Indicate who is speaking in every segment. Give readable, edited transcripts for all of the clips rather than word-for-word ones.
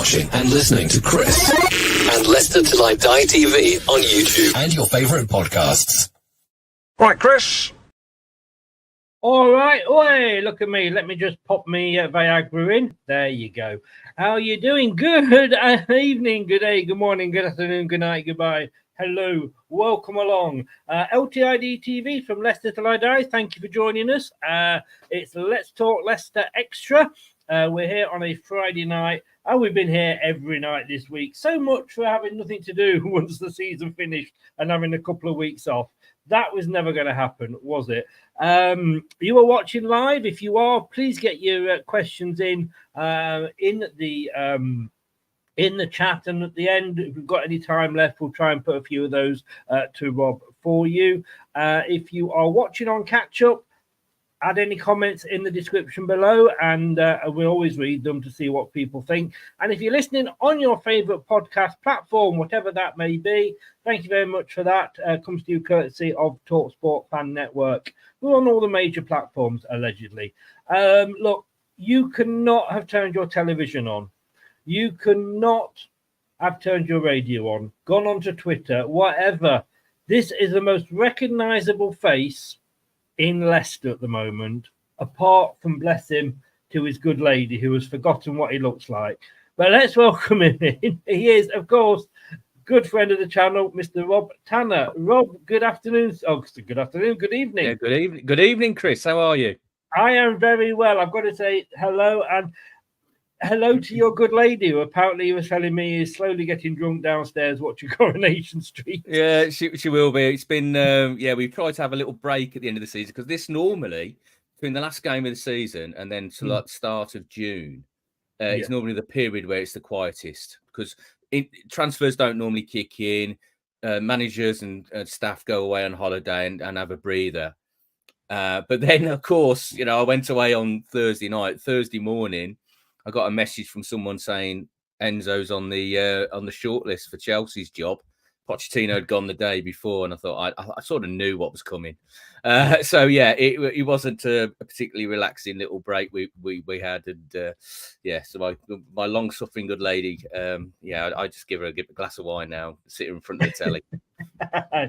Speaker 1: watching and listening to Chris and Leicester Till I Die TV on YouTube and your favourite podcasts.
Speaker 2: Right, Chris.
Speaker 3: All right, oi, look at me. Let me just pop me Viagra in. There you go. How are you doing? Good evening, good day, good morning, good afternoon, good night, goodbye. Hello, welcome along. LTID TV from Leicester Till I Die. Thank you for joining us. It's Let's Talk Leicester Extra. We're here on a Friday night, and we've been here every night this week. So much for having nothing to do once the season finished and having a couple of weeks off. That was never going to happen, was it? You are watching live. If you are, please get your questions in the chat, and at the end, if we've got any time left, we'll try and put a few of those to Rob for you. If you are watching on catch up, add any comments in the description below, and we'll always read them to see what people think. And if you're listening on your favorite podcast platform, whatever that may be, thank you very much for that. Comes to you courtesy of TalkSport Fan Network. We're on all the major platforms, allegedly. Look, you cannot have turned your television on. You cannot have turned your radio on, gone onto Twitter, whatever. This is the most recognizable face in Leicester at the moment, apart from, bless him, to his good lady who has forgotten what he looks like. But let's welcome him in. He is, of course, good friend of the channel, Mr. Rob Tanner. Rob, good afternoon. Oh, good afternoon, good evening.
Speaker 4: Yeah, good evening. Good evening, Chris. How are you?
Speaker 3: I am very well. I've got to say hello, and hello to your good lady, who apparently you were telling me is slowly getting drunk downstairs watching Coronation Street.
Speaker 4: Yeah, she will be. It's been, we've tried to have a little break at the end of the season, because this normally, between the last game of the season and then to like the start of June, it's normally the period where it's the quietest, because transfers don't normally kick in. Managers and staff go away on holiday and have a breather. But then, of course, I went away on Thursday morning. I got a message from someone saying Enzo's on the shortlist for Chelsea's job. Pochettino had gone the day before, and I thought I sort of knew what was coming. It wasn't a particularly relaxing little break we had, and so my long suffering good lady, I just give her a glass of wine now, sit her in front of the telly.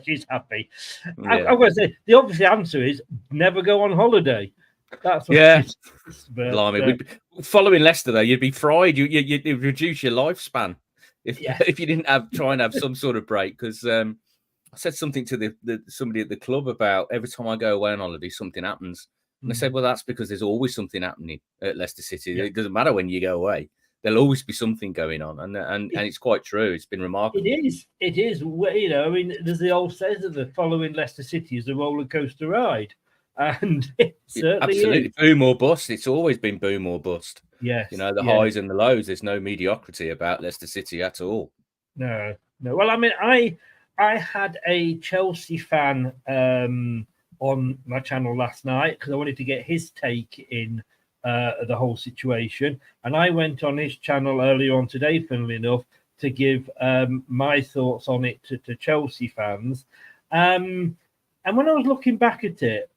Speaker 3: She's happy.
Speaker 4: Yeah.
Speaker 3: I'm going to say the obvious answer is never go on holiday. That's what
Speaker 4: yeah.
Speaker 3: it is. But,
Speaker 4: Blimey, following Leicester though, you'd be fried. You'd reduce your lifespan if you didn't try and have some sort of break. Because I said something to somebody at the club about every time I go away on holiday, something happens, and they said, "Well, that's because there's always something happening at Leicester City. Yeah. It doesn't matter when you go away; there'll always be something going on." And it's quite true. It's been remarkable.
Speaker 3: It is. I mean, there's the old says that the following Leicester City is a roller coaster ride. And it certainly
Speaker 4: absolutely
Speaker 3: is.
Speaker 4: Boom or bust. It's always been boom or bust.
Speaker 3: Yes,
Speaker 4: the highs and the lows. There's no mediocrity about Leicester City at all.
Speaker 3: No. Well, I mean, I had a Chelsea fan on my channel last night because I wanted to get his take in the whole situation, and I went on his channel earlier on today, funnily enough, to give my thoughts on it to Chelsea fans. And when I was looking back at it,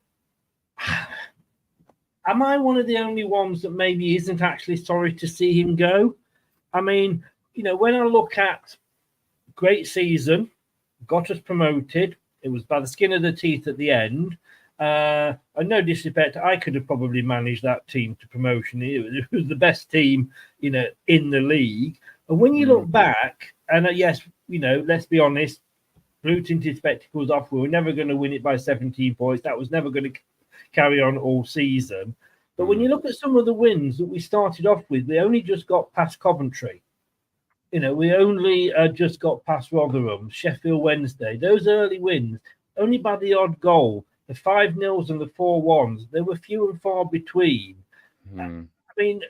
Speaker 3: am I one of the only ones that maybe isn't actually sorry to see him go? I mean, when I look at great season, got us promoted, it was by the skin of the teeth at the end. And no disrespect, I could have probably managed that team to promotion. It was the best team, in the league. And when you look back, and yes, let's be honest, blue tinted spectacles off, we were never going to win it by 17 points. That was never going to carry on all season. But when you look at some of the wins that we started off with, we only just got past Coventry. We only just got past Rotherham, Sheffield Wednesday. Those early wins, only by the odd goal, the 5-0s and the 4-1s, they were few and far between. I mean,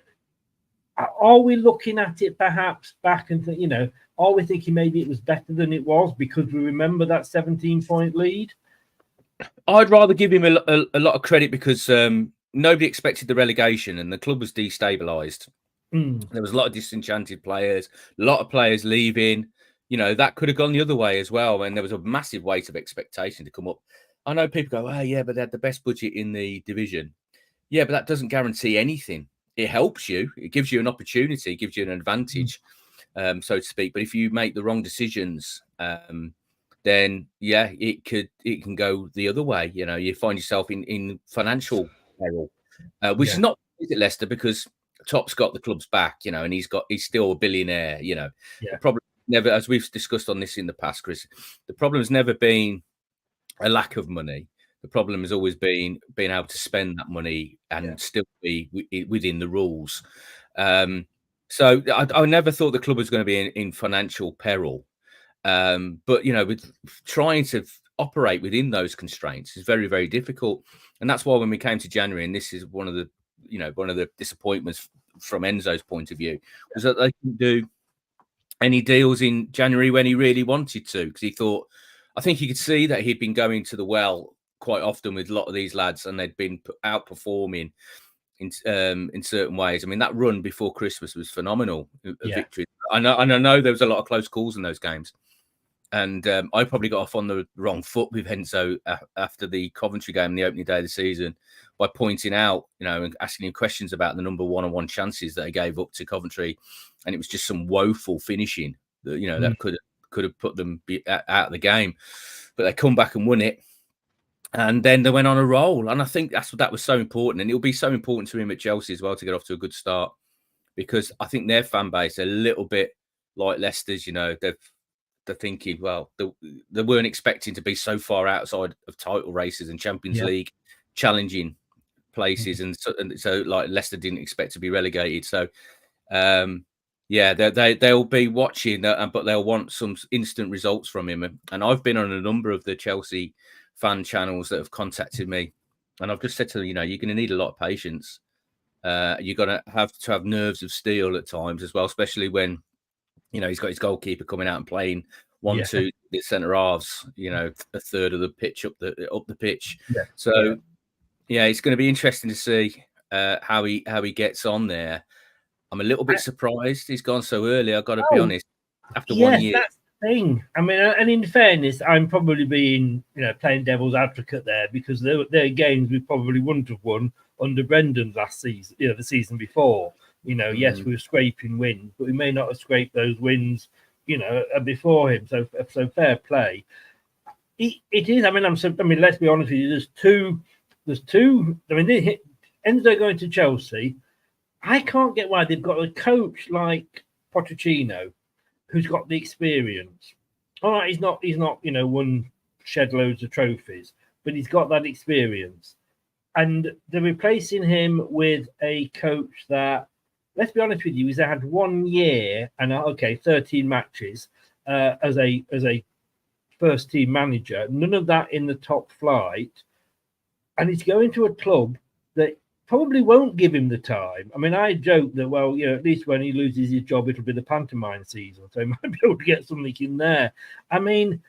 Speaker 3: are we looking at it perhaps back and are we thinking maybe it was better than it was because we remember that 17-point lead?
Speaker 4: I'd rather give him a lot of credit because nobody expected the relegation and the club was destabilised. There was a lot of disenchanted players, a lot of players leaving. That could have gone the other way as well. And there was a massive weight of expectation to come up. I know people go, but they had the best budget in the division. Yeah, but that doesn't guarantee anything. It helps you. It gives you an opportunity, it gives you an advantage. so to speak. But if you make the wrong decisions, then yeah, it can go the other way. You know, you find yourself in financial peril, which is not at Leicester because Top's got the club's back, you know, and he's still a billionaire. You know, the problem never, as we've discussed on this in the past, Chris, the problem has never been a lack of money. The problem has always been being able to spend that money and still be within the rules. So I never thought the club was going to be in financial peril. But, you know, with trying to operate within those constraints is very, very difficult. And that's why when we came to January, and this is one of the disappointments from Enzo's point of view, was that they couldn't do any deals in January when he really wanted to, because he thought, I think he could see that he'd been going to the well quite often with a lot of these lads, and they'd been outperforming in certain ways. I mean, that run before Christmas was phenomenal. Victory. I know there was a lot of close calls in those games, and I probably got off on the wrong foot with Enzo after the Coventry game, the opening day of the season, by pointing out, you know, and asking him questions about the number one-on-one chances that they gave up to Coventry, and it was just some woeful finishing that, you know, that could have put them out of the game, but they come back and won it. And then they went on a roll. And I think that was so important. And it'll be so important to him at Chelsea as well to get off to a good start, because I think their fan base a little bit like Leicester's, you know, they're thinking, well, they weren't expecting to be so far outside of title races and Champions League challenging places. And so like Leicester didn't expect to be relegated. So, they'll be watching, but they'll want some instant results from him. And I've been on a number of the Chelsea fan channels that have contacted me, and I've just said to them, you know, you're going to need a lot of patience. You're going to have nerves of steel at times as well, especially when, you know, he's got his goalkeeper coming out and playing 1-2 the centre halves, you know, a third of the pitch up the pitch. So it's going to be interesting to see how he gets on there. I'm a little bit surprised he's gone so early. I've got to be honest. After 1 year.
Speaker 3: That's the thing. I mean, and in fairness, I'm probably being, you know, playing devil's advocate there, because they're games we probably wouldn't have won under Brendan's last season, you know, the season before. You know, yes, we were scraping wins, but we may not have scraped those wins, you know, before him. So fair play. It is. I mean, let's be honest with you. There's two. I mean, Enzo going to Chelsea. I can't get why they've got a coach like Pochettino, who's got the experience. All right, he's not, you know, won shed loads of trophies, but he's got that experience. And they're replacing him with a coach that, let's be honest with you, he's had 1 year and 13 matches as a first team manager. None of that in the top flight, and he's going to a club that probably won't give him the time. I mean, I joke that, well, you know, at least when he loses his job, it'll be the pantomime season, so he might be able to get something in there. I mean,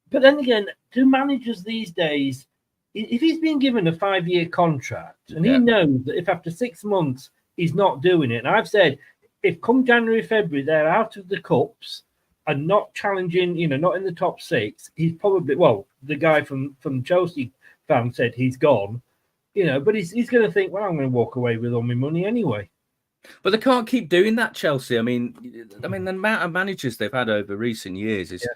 Speaker 3: but then again, do managers these days, if he's been given a 5-year contract and he knows that if after 6 months he's not doing it, and I've said, if come January, February, they're out of the cups and not challenging, you know, not in the top 6, he's probably, well, the guy from Chelsea fan said he's gone. You know, but he's going to think, well, I'm going to walk away with all my money anyway.
Speaker 4: But they can't keep doing that, Chelsea. I mean, the amount of managers they've had over recent years is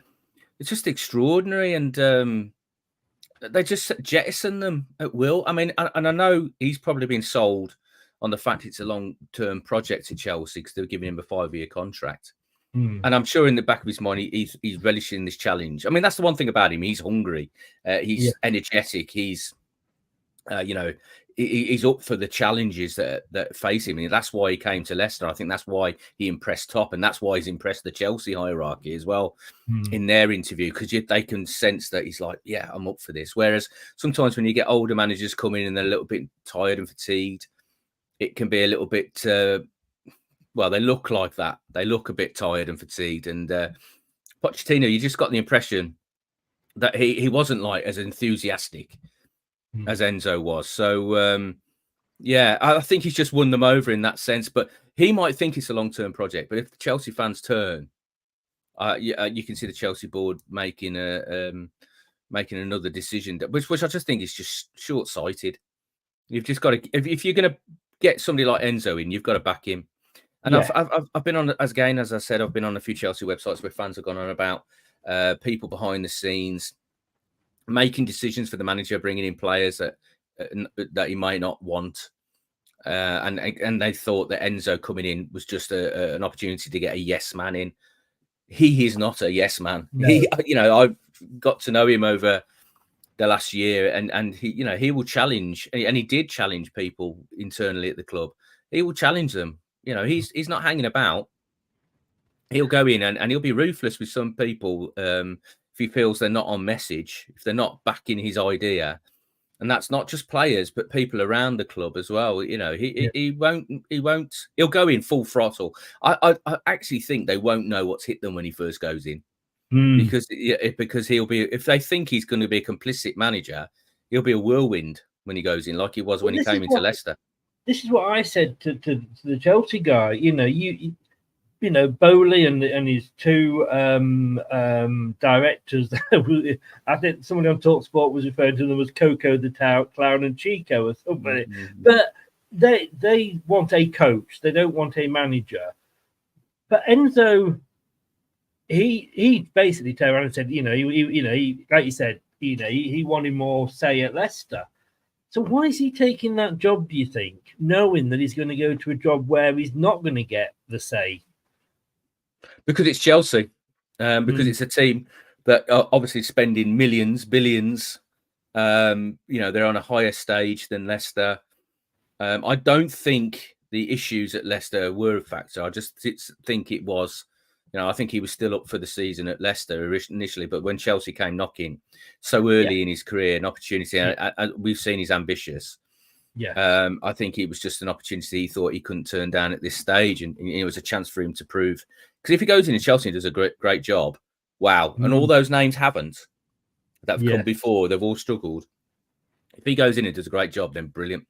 Speaker 4: it's just extraordinary, and they just jettison them at will. I mean, and I know he's probably been sold on the fact it's a long-term project at Chelsea because they're giving him a 5-year contract. And I'm sure in the back of his mind, he's relishing this challenge. I mean, that's the one thing about him. He's hungry. He's energetic. He's you know, he's up for the challenges that face him. And that's why he came to Leicester. I think that's why he impressed Top, and that's why he's impressed the Chelsea hierarchy as well in their interview, because they can sense that he's like, yeah, I'm up for this. Whereas sometimes when you get older managers come in and they're a little bit tired and fatigued, it can be a little bit, well, they look like that. They look a bit tired and fatigued. And Pochettino, you just got the impression that he wasn't like as enthusiastic as Enzo was. So, I think he's just won them over in that sense. But he might think it's a long-term project. But if the Chelsea fans turn, you can see the Chelsea board making another decision, which I just think is just short-sighted. You've just got to, if you're going to get somebody like Enzo in, you've got to back him. And I've been on, as I said, I've been on a few Chelsea websites where fans have gone on about people behind the scenes making decisions for the manager, bringing in players that he might not want, and they thought that Enzo coming in was just an opportunity to get a yes man in. He is not a yes man. No. I've got to know him over the last year, and he will challenge, and he did challenge people internally at the club. He will challenge them. He's not hanging about. He'll go in and he'll be ruthless with some people if he feels they're not on message, if they're not backing his idea. And that's not just players, but people around the club as well. He won't. He'll go in full throttle. I actually think they won't know what's hit them when he first goes in, because he'll be. If they think he's going to be a complicit manager, he'll be a whirlwind when he goes in, like he was when he came into Leicester. This
Speaker 3: is what I said to the Chelsea guy. Bowley and his two directors. I think somebody on TalkSport was referring to them as Coco the Clown and Chico or something. Mm-hmm. But they want a coach. They don't want a manager. But Enzo, he basically turned around and said, he like you said, he wanted more say at Leicester. So why is he taking that job, do you think, knowing that he's going to go to a job where he's not going to get the say?
Speaker 4: Because it's Chelsea, because it's a team that are obviously spending millions, billions. They're on a higher stage than Leicester. I don't think the issues at Leicester were a factor. I just think it was, I think he was still up for the season at Leicester initially, but when Chelsea came knocking so early in his career, an opportunity, and we've seen he's ambitious. Yeah, I think it was just an opportunity he thought he couldn't turn down at this stage, and it was a chance for him to prove. Because if he goes into Chelsea and does a great job, wow! And all those names haven't that have come before; they've all struggled. If he goes in and does a great job, then brilliant,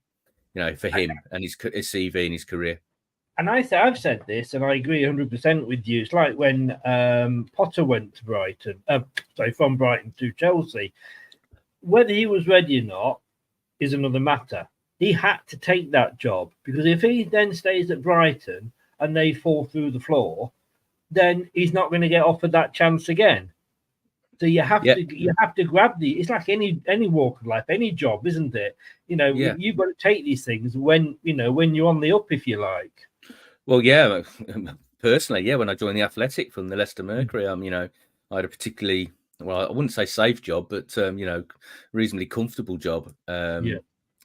Speaker 4: for him and his CV and his career.
Speaker 3: And I've said this, and I agree 100% with you. It's like when Potter went to Brighton, from Brighton to Chelsea. Whether he was ready or not is another matter. He had to take that job, because if he then stays at Brighton and they fall through the floor, then he's not going to get offered that chance again. So you have to grab it's like any walk of life, any job, isn't it? You've got to take these things when you're on the up, if you like.
Speaker 4: Well, personally, when I joined the Athletic from the Leicester Mercury, I had a particularly, I wouldn't say safe job, but reasonably comfortable job.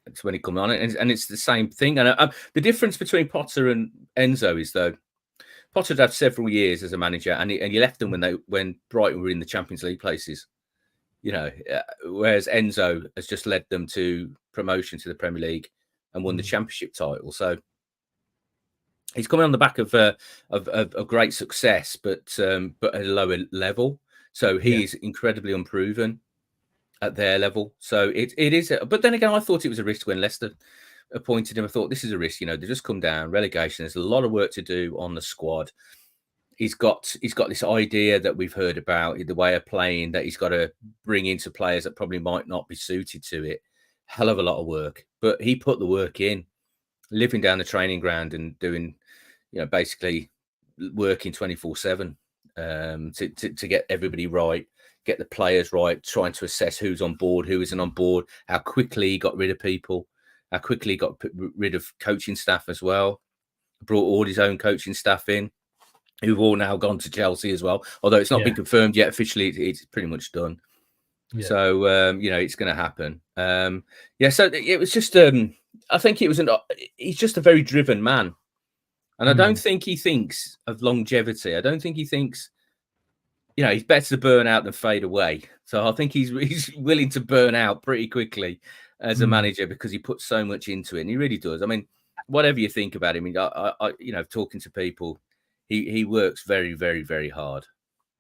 Speaker 4: It's when he come on, and it's the same thing. And the difference between Potter and Enzo is, though, Potter had several years as a manager, and he left them when Brighton were in the Champions League places. Whereas Enzo has just led them to promotion to the Premier League and won the Championship title. So he's coming on the back of great success, but at a lower level. So he's incredibly unproven at their level. So it is. But then again, I thought it was a risk when Leicester appointed him. I thought this is a risk. They just come down, relegation. There's a lot of work to do on the squad. He's got this idea that we've heard about, the way of playing, that he's got to bring into players that probably might not be suited to it. Hell of a lot of work. But he put the work in, living down the training ground and doing, basically working 24/7 to get everybody right, get the players right, trying to assess who's on board, who isn't on board, how quickly he got rid of people, how quickly he got rid of coaching staff as well. Brought all his own coaching staff in, who've all now gone to Chelsea as well. Although it's not been confirmed yet officially, it's pretty much done. Yeah. So, it's going to happen. So it was just, I think he's just a very driven man. And I don't think he thinks of longevity. I don't think he thinks, he's better to burn out than fade away. So I think he's willing to burn out pretty quickly as a manager, because he puts so much into it. And he really does. I mean, whatever you think about him, I talking to people, he works very, very, very hard.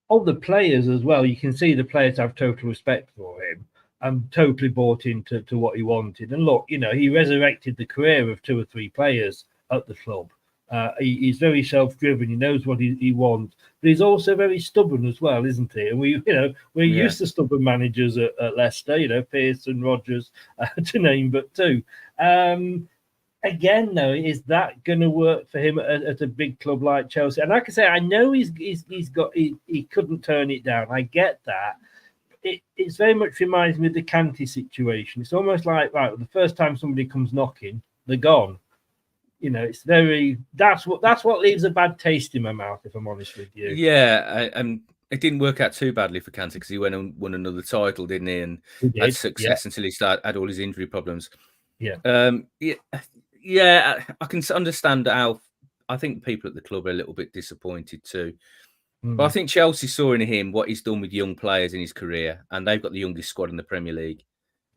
Speaker 3: All the players as well. You can see the players have total respect for him and totally bought into what he wanted. And look, he resurrected the career of 2 or 3 players at the club. He's very self-driven. He knows what he wants, but he's also very stubborn as well, isn't he? And we're used to stubborn managers at Leicester. Pearson, Rodgers, to name but 2. again, though, is that going to work for him at a big club like Chelsea? And like I say, I know he couldn't turn it down. I get that. It's very much reminds me of the Kanté situation. It's almost like, right, the first time somebody comes knocking, they're gone. It's that's what leaves a bad taste in my mouth, if I'm honest with you.
Speaker 4: Yeah, and it didn't work out too badly for Kanté because he went and won another title, didn't he? And had success until he had all his injury problems.
Speaker 3: Yeah.
Speaker 4: I can understand how I think people at the club are a little bit disappointed too. But I think Chelsea saw in him what he's done with young players in his career, and they've got the youngest squad in the Premier League.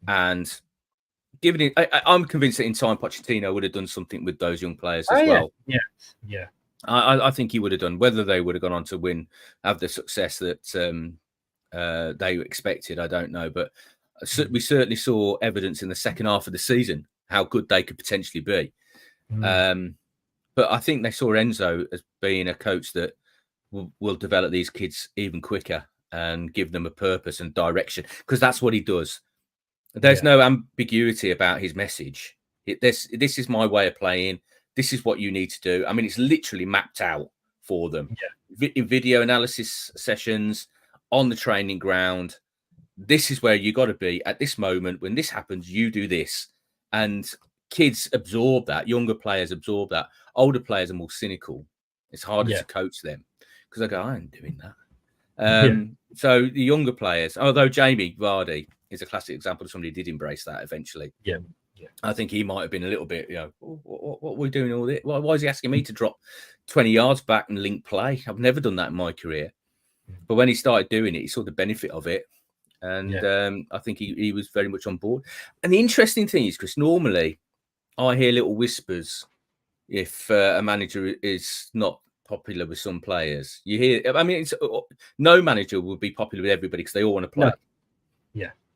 Speaker 4: And given it, I'm convinced that in time Pochettino would have done something with those young players as well.
Speaker 3: Yeah.
Speaker 4: I think he would have done. Whether they would have gone on to have the success that they expected, I don't know. But we certainly saw evidence in the second half of the season how good they could potentially be. But I think they saw Enzo as being a coach that will develop these kids even quicker and give them a purpose and direction, because that's what he does. There's no ambiguity about his message. This is my way of playing. This is what you need to do. I mean, it's literally mapped out for them. In video analysis sessions, on the training ground. This is where you got to be at this moment. When this happens, you do this. And kids absorb that. Younger players absorb that. Older players are more cynical. It's harder to coach them because they go, I ain't doing that. So the younger players, although Jamie Vardy is a classic example of somebody who did embrace that eventually. I think he might have been a little bit, what are we doing all this? Why is he asking me to drop 20 yards back and link play? I've never done that in my career. But when he started doing it, he saw the benefit of it. And I think he was very much on board. And the interesting thing is, Chris, normally I hear little whispers if a manager is not popular with some players. You hear, I mean, no manager will be popular with everybody because they all want to play.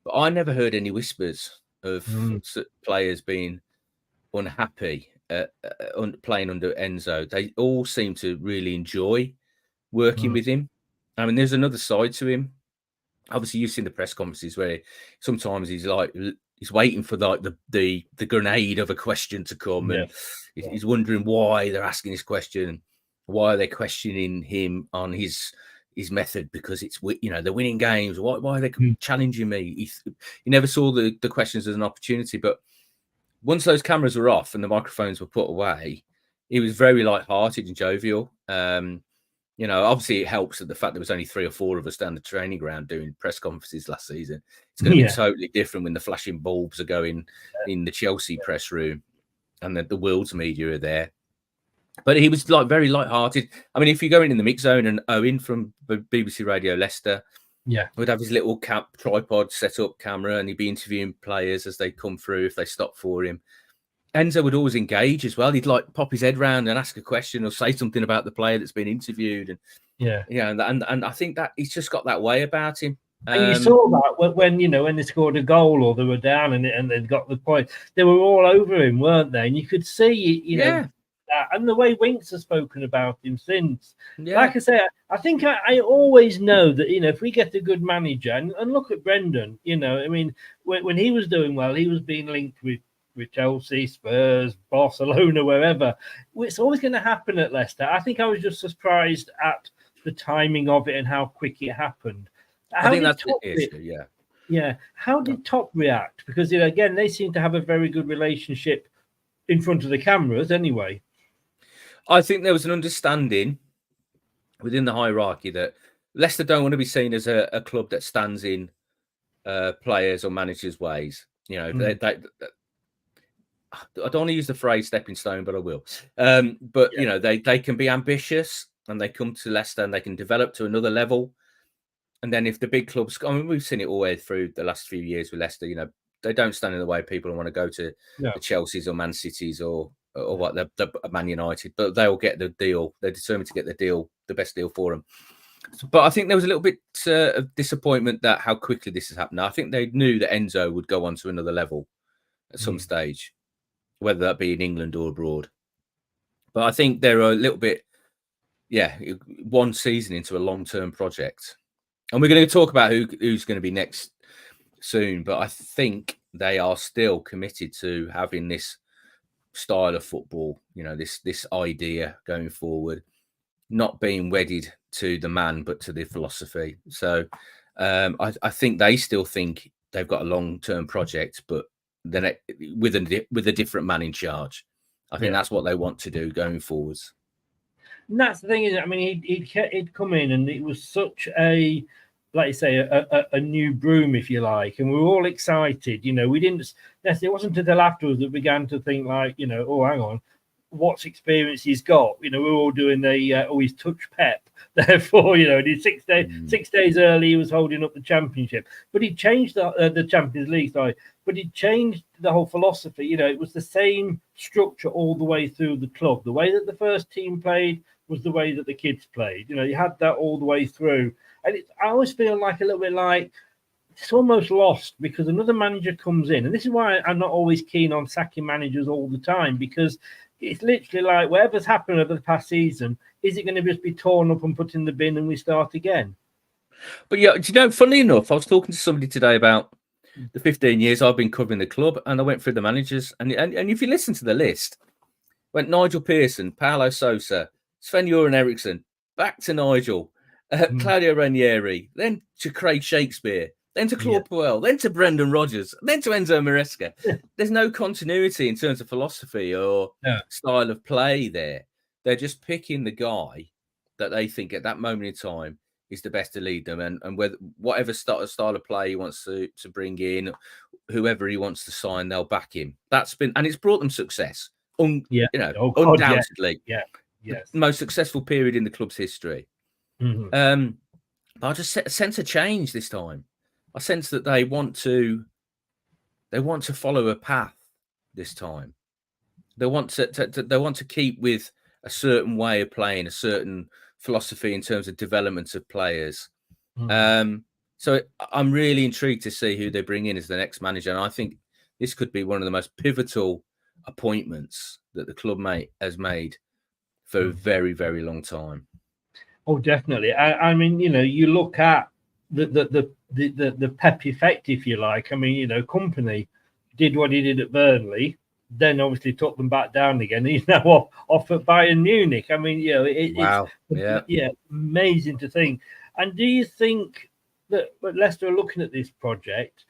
Speaker 4: But I never heard any whispers of players being unhappy playing under Enzo. They all seem to really enjoy working with him. I mean, there's another side to him. Obviously, you've seen the press conferences where sometimes he's waiting for the grenade of a question to come, and he's wondering why they're asking this question, why are they questioning him on his method, because it's they're winning games. Why are they challenging me? He never saw the questions as an opportunity. But once those cameras were off and the microphones were put away, he was very light-hearted and jovial. Obviously it helps that the fact there was only 3 or 4 of us down the training ground doing press conferences last season. It's going to be totally different when the flashing bulbs are going in the Chelsea press room and the world's media are there. But he was very light-hearted. I mean, if you go in the mix zone and Owen from BBC Radio Leicester, would have his little tripod set up camera, and he'd be interviewing players as they come through if they stop for him. Enzo would always engage as well. He'd pop his head round and ask a question or say something about the player that's been interviewed. And and I think that he's just got that way about him.
Speaker 3: And you saw that when they scored a goal or they were down and they got the point, they were all over him, weren't they? And you could see, that, and the way Winks has spoken about him since. Like I say, I think I always know that if we get a good manager, and look at Brendan, I mean, when he was doing well, he was being linked with Chelsea, Spurs, Barcelona, wherever. It's always going to happen at Leicester. I think I was just surprised at the timing of it and how quick it happened.
Speaker 4: I think that's the issue,
Speaker 3: How did Top react? Because, again, they seem to have a very good relationship in front of the cameras anyway.
Speaker 4: I think there was an understanding within the hierarchy that Leicester don't want to be seen as a club that stands in players or managers' ways. I don't want to use the phrase stepping stone, but I will. But they can be ambitious, and they come to Leicester and they can develop to another level. And then if the big clubs, I mean, we've seen it all the way through the last few years with Leicester. They don't stand in the way of people who want to go to the Chelseas or Man Cities or what the Man United, but they'll get the deal. They're determined to get the best deal for them. But I think there was a little bit of disappointment that how quickly this has happened. I think they knew that Enzo would go on to another level at some stage, whether that be in England or abroad. But I think they're a little bit, one season into a long-term project. And we're going to talk about who's going to be next soon. But I think they are still committed to having this style of football, this idea going forward, not being wedded to the man, but to the philosophy. So I think they still think they've got a long-term project, but then with a different man in charge. I think that's what they want to do going forwards.
Speaker 3: And that's the thing, isn't it? I mean, he'd come in, and it was such a, like you say, a new broom, if you like, and we were all excited. We didn't. It wasn't until afterwards that we began to think, like, oh, hang on, what's experience he's got? We were all doing he's touch Pep. Therefore, he 6 days 6 days early, he was holding up the championship, but he changed the Champions League, sorry, but he changed the whole philosophy. It was the same structure all the way through the club. The way that the first team played was the way that the kids played. You had that all the way through, and I always feel like a little bit like it's almost lost because another manager comes in, and this is why I'm not always keen on sacking managers all the time, because it's literally like whatever's happened over the past season, is it going to just be torn up and put in the bin and we start again?
Speaker 4: But funnily enough, I was talking to somebody today about the 15 years I've been covering the club, and I went through the managers, and if you listen to the list, went Nigel Pearson, Paulo Sousa, Sven-Göran Eriksson, back to Nigel, Claudio Ranieri, then to Craig Shakespeare, then to Claude Puel, then to Brendan Rodgers, then to Enzo Maresca. There's no continuity in terms of philosophy or style of play there. They're just picking the guy that they think at that moment in time is the best to lead them, and whatever style of play he wants to bring in, whoever he wants to sign, they'll back him. And it's brought them success. Undoubtedly.
Speaker 3: Yes.
Speaker 4: The most successful period in the club's history. But I just sense a change this time. I sense that they want to follow a path this time. They want to keep with a certain way of playing, a certain philosophy in terms of development of players. So I'm really intrigued to see who they bring in as the next manager, and I think this could be one of the most pivotal appointments that the club has made for a very, very long time.
Speaker 3: Oh, definitely. I mean, you look at the Pep effect, if you like. I mean, Company did what he did at Burnley, then obviously took them back down again. He's now off at Bayern Munich. I mean, it's amazing to think. And do you think that Leicester are looking at this project?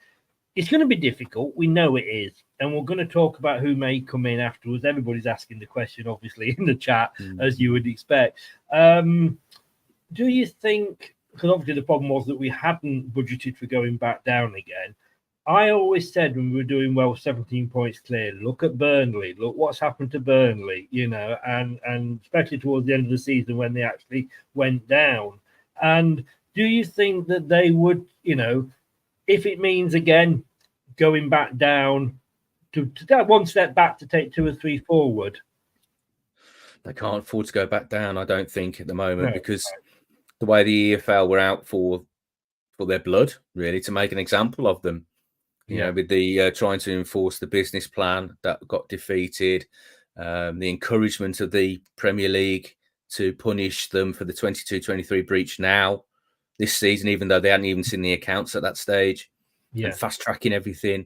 Speaker 3: It's going to be difficult. We know it is. And we're going to talk about who may come in afterwards. Everybody's asking the question, obviously, in the chat, as you would expect. Do you think, because obviously the problem was that we hadn't budgeted for going back down again. I always said when we were doing well, 17 points clear, look at Burnley, look what's happened to Burnley, and especially towards the end of the season when they actually went down. And do you think that they would, if it means, again, going back down to that one step back to take 2 or 3 forward?
Speaker 4: They can't afford to go back down, I don't think, at the moment, because the way the EFL were out for their blood, really, to make an example of them. With the trying to enforce the business plan that got defeated, the encouragement of the Premier League to punish them for the 22-23 breach now, this season, even though they hadn't even seen the accounts at that stage, and fast-tracking everything.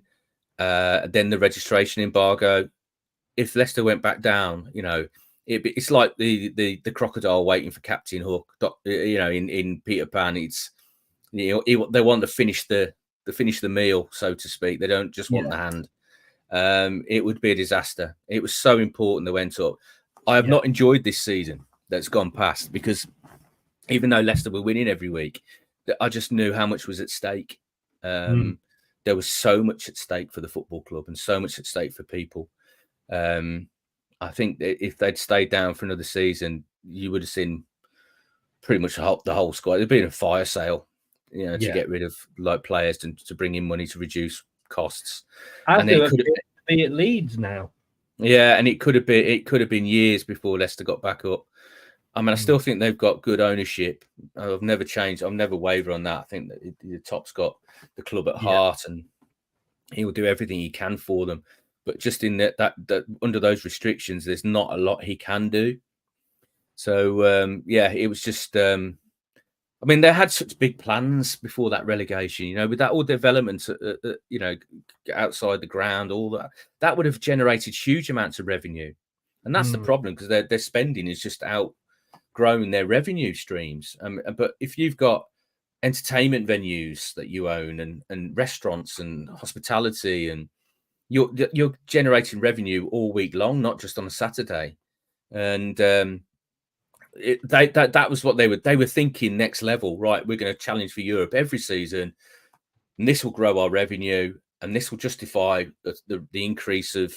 Speaker 4: Then the registration embargo. If Leicester went back down, it's like the crocodile waiting for Captain Hook. In Peter Pan, it's they want to finish the meal, so to speak. They don't just want the hand. It would be a disaster. It was so important they went up. I have not enjoyed this season that's gone past, because even though Leicester were winning every week, I just knew how much was at stake. There was so much at stake for the football club and so much at stake for people. I think that if they'd stayed down for another season, you would have seen pretty much the whole squad. There'd been a fire sale, to get rid of players to bring in money to reduce costs.
Speaker 3: And it could be at Leeds now.
Speaker 4: Yeah, and it could have been years before Leicester got back up. I mean, I still think they've got good ownership. I've never changed. I've never wavered on that. I think that the top's got the club at heart, and he will do everything he can for them. But just in that under those restrictions, there's not a lot he can do. So it was just. I I mean, they had such big plans before that relegation, you know, with that all development, you know, outside the ground, all that would have generated huge amounts of revenue. And that's the problem, because their spending is just outgrowing their revenue streams. But if you've got entertainment venues that you own and restaurants and hospitality, and you're generating revenue all week long, not just on a Saturday. And that was what they were thinking. Next level, right? We're going to challenge for Europe every season, and this will grow our revenue, and this will justify the increase of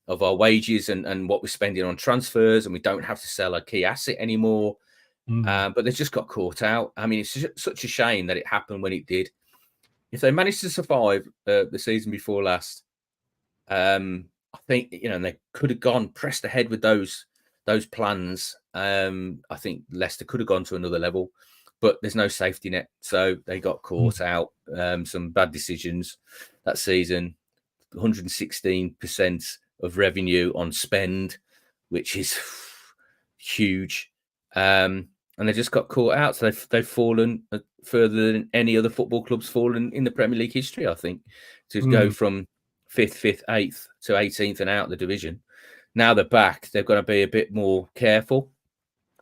Speaker 4: our wages and what we're spending on transfers, and we don't have to sell a key asset anymore. But they just got caught out. I mean, it's such a shame that it happened when it did. If they managed to survive the season before last, I think, you know, and they could have pressed ahead with those plans. I think Leicester could have gone to another level, but there's no safety net, so they got caught out. Some bad decisions that season. 116% of revenue on spend, which is huge. And they just got caught out. So they've fallen further than any other football club's fallen in the Premier League history, I think, to go from 5th, 8th to 18th and out the division. Now they're back. They've got to be a bit more careful.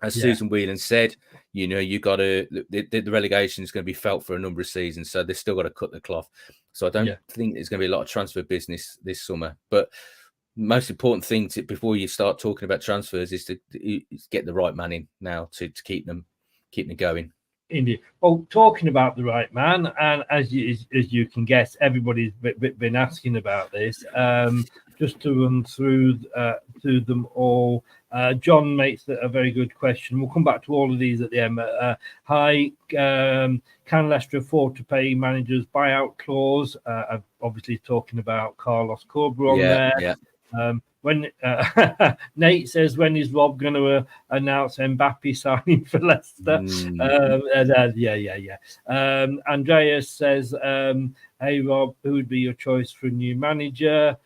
Speaker 4: As Susan Whelan said, you know, you got to, the relegation is going to be felt for a number of seasons. So they've still got to cut the cloth. So I don't think there's going to be a lot of transfer business this summer. But most important thing before you start talking about transfers is to get the right man in now to keep them going.
Speaker 3: Indeed. Well, talking about the right man, and as you can guess, everybody's been asking about this. Just to run through them all. John makes a very good question. We'll come back to all of these at the end. Hi, can Leicester afford to pay managers buyout clause? Obviously talking about Carlos Corber there. Yeah. When Nate says, when is Rob going to announce Mbappe signing for Leicester? Andreas says, hey Rob, who would be your choice for a new manager?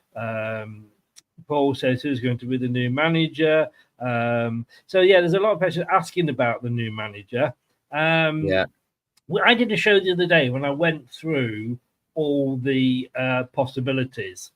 Speaker 3: Paul says, who's going to be the new manager? There's a lot of questions asking about the new manager. I did a show the other day when I went through all the possibilities.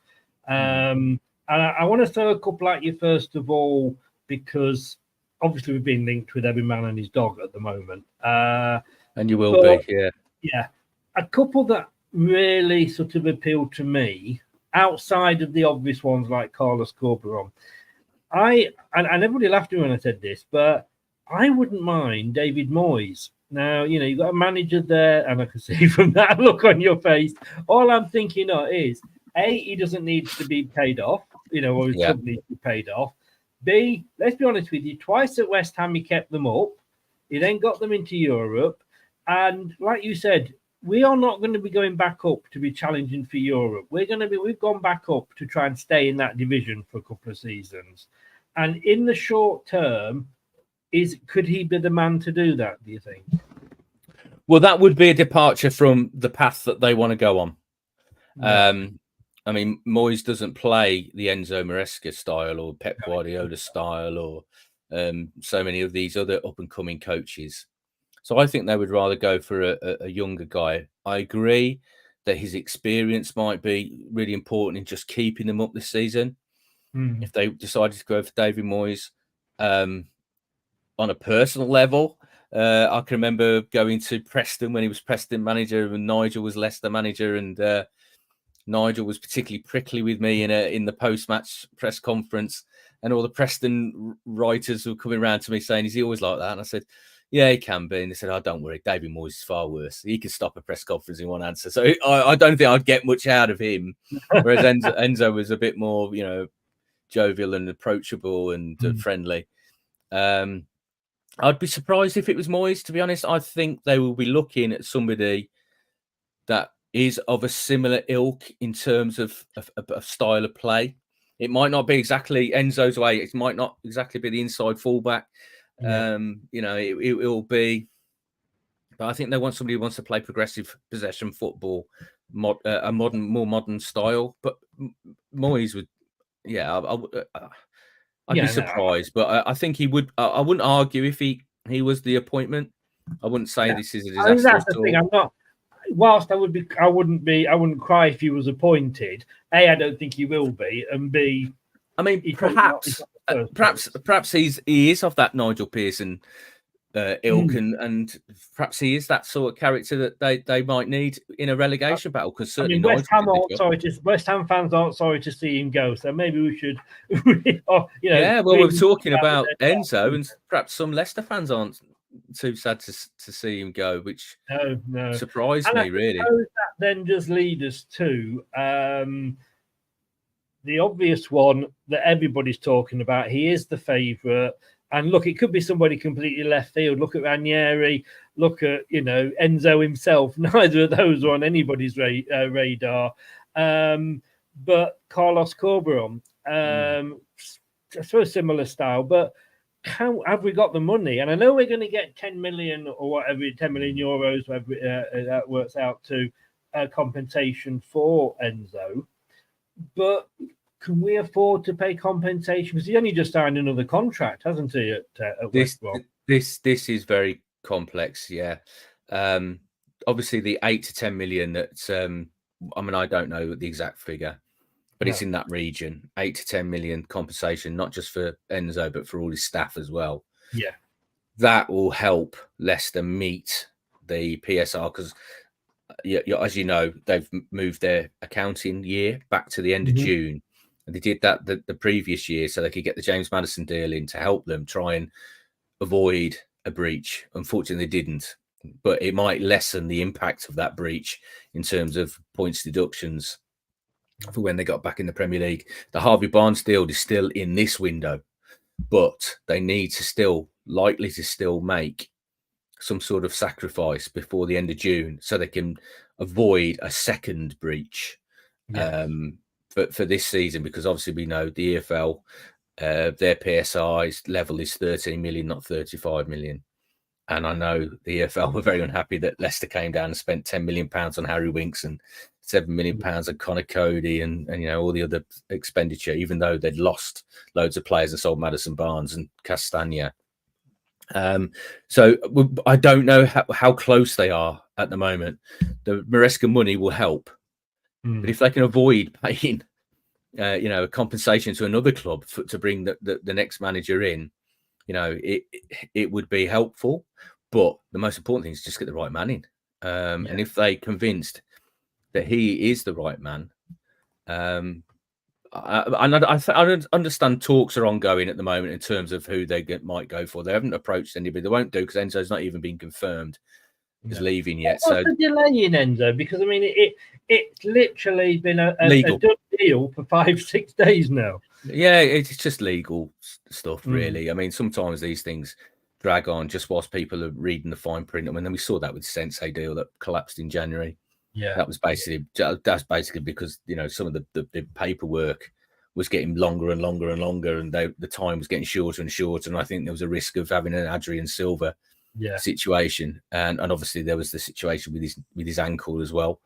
Speaker 3: And I want to throw a couple at you first of all, because obviously we've been linked with every man and his dog at the moment.
Speaker 4: And you will be, yeah.
Speaker 3: Yeah. A couple that really sort of appealed to me, outside of the obvious ones like Carlos Corberon. And everybody laughed at me when I said this, but I wouldn't mind David Moyes. Now, you know, you've got a manager there, and I can see from that look on your face, all I'm thinking of is, A, he doesn't need to be paid off, you know, or his club needs to be paid off. B, let's be honest with you, twice at West Ham he kept them up. He then got them into Europe. And like you said, we are not going to be going back up to be challenging for Europe. We've gone back up to try and stay in that division for a couple of seasons. And in the short term, could he be the man to do that, do you think?
Speaker 4: Well, that would be a departure from the path that they want to go on. I mean, Moyes doesn't play the Enzo Maresca style or Pep Guardiola style or so many of these other up-and-coming coaches. So I think they would rather go for a younger guy. I agree that his experience might be really important in just keeping them up this season. If they decided to go for David Moyes on a personal level, I can remember going to Preston when he was Preston manager and Nigel was Leicester manager, and Nigel was particularly prickly with me in the post-match press conference, and all the Preston writers were coming around to me saying, is he always like that? And I said, yeah, he can be. And they said, oh, don't worry, David Moyes is far worse. He could stop a press conference in one answer. So I don't think I'd get much out of him. Whereas Enzo was a bit more, you know, jovial and approachable and friendly. I'd be surprised if it was Moyes, to be honest. I think they will be looking at somebody that is of a similar ilk in terms of style of play. It might not be exactly Enzo's way. It might not exactly be the inside fullback. You know, it will be. But I think they want somebody who wants to play progressive possession football, more modern style. But Moyes would, I'd be surprised. But I think he would. I wouldn't argue if he was the appointment. I wouldn't say this is a
Speaker 3: I think
Speaker 4: disaster
Speaker 3: that's
Speaker 4: at
Speaker 3: the thing.
Speaker 4: all.
Speaker 3: I'm not. Whilst I wouldn't cry if he was appointed. A, I don't think he will be, and B,
Speaker 4: I mean, perhaps he is of that Nigel Pearson ilk, and perhaps he is that sort of character that they might need in a relegation battle. Because certainly
Speaker 3: West Ham fans aren't sorry to see him go, so maybe we should.
Speaker 4: We're talking about Enzo, and perhaps some Leicester fans aren't too sad to see him go, which surprised me really.
Speaker 3: That then just lead us to the obvious one that everybody's talking about. He is the favourite. And look, it could be somebody completely left field. Look at Ranieri. Look at, Enzo himself. Neither of those are on anybody's radar. But Carlos Corberan, I suppose similar style. But have we got the money? And I know we're going to get 10 million or whatever, 10 million euros, whatever that works out to, compensation for Enzo. But can we afford to pay compensation? Because he only just signed another contract, hasn't he? At West Brom?
Speaker 4: This is very complex. Yeah. Obviously, the 8 to 10 million. I don't know the exact figure, but it's in that region. 8 to 10 million compensation, not just for Enzo, but for all his staff as well.
Speaker 3: Yeah,
Speaker 4: that will help Leicester meet the PSR because. As you know, they've moved their accounting year back to the end of June. And they did that the previous year so they could get the James Maddison deal in to help them try and avoid a breach. Unfortunately, they didn't. But it might lessen the impact of that breach in terms of points deductions for when they got back in the Premier League. The Harvey Barnes deal is still in this window, but they need to likely to make some sort of sacrifice before the end of June so they can avoid a second breach for this season, because obviously we know the EFL, their PSI level is 13 million, not 35 million. And I know the EFL were very unhappy that Leicester came down and spent £10 million on Harry Winks and £7 million on Connor Cody and all the other expenditure, even though they'd lost loads of players and sold Madison Barnes and Castagna. So I don't know how close they are at the moment. The Maresca money will help, but if they can avoid paying, a compensation to another club to bring the next manager in, it would be helpful. But the most important thing is just get the right man in. And if they convinced that he is the right man, I understand talks are ongoing at the moment in terms of who they might go for. They haven't approached anybody. They won't do because Enzo's not even been confirmed as leaving yet.
Speaker 3: What's the delay in Enzo? Because it's literally been a done deal for 5-6 days now.
Speaker 4: Yeah, it's just legal stuff, really. I mean, sometimes these things drag on just whilst people are reading the fine print. I mean, then we saw that with the Sensei deal that collapsed in January. Yeah, that's basically because some of the paperwork was getting longer and longer and longer, and the time was getting shorter and shorter. And I think there was a risk of having an Adrian Silva situation, and obviously there was the situation with his ankle as well.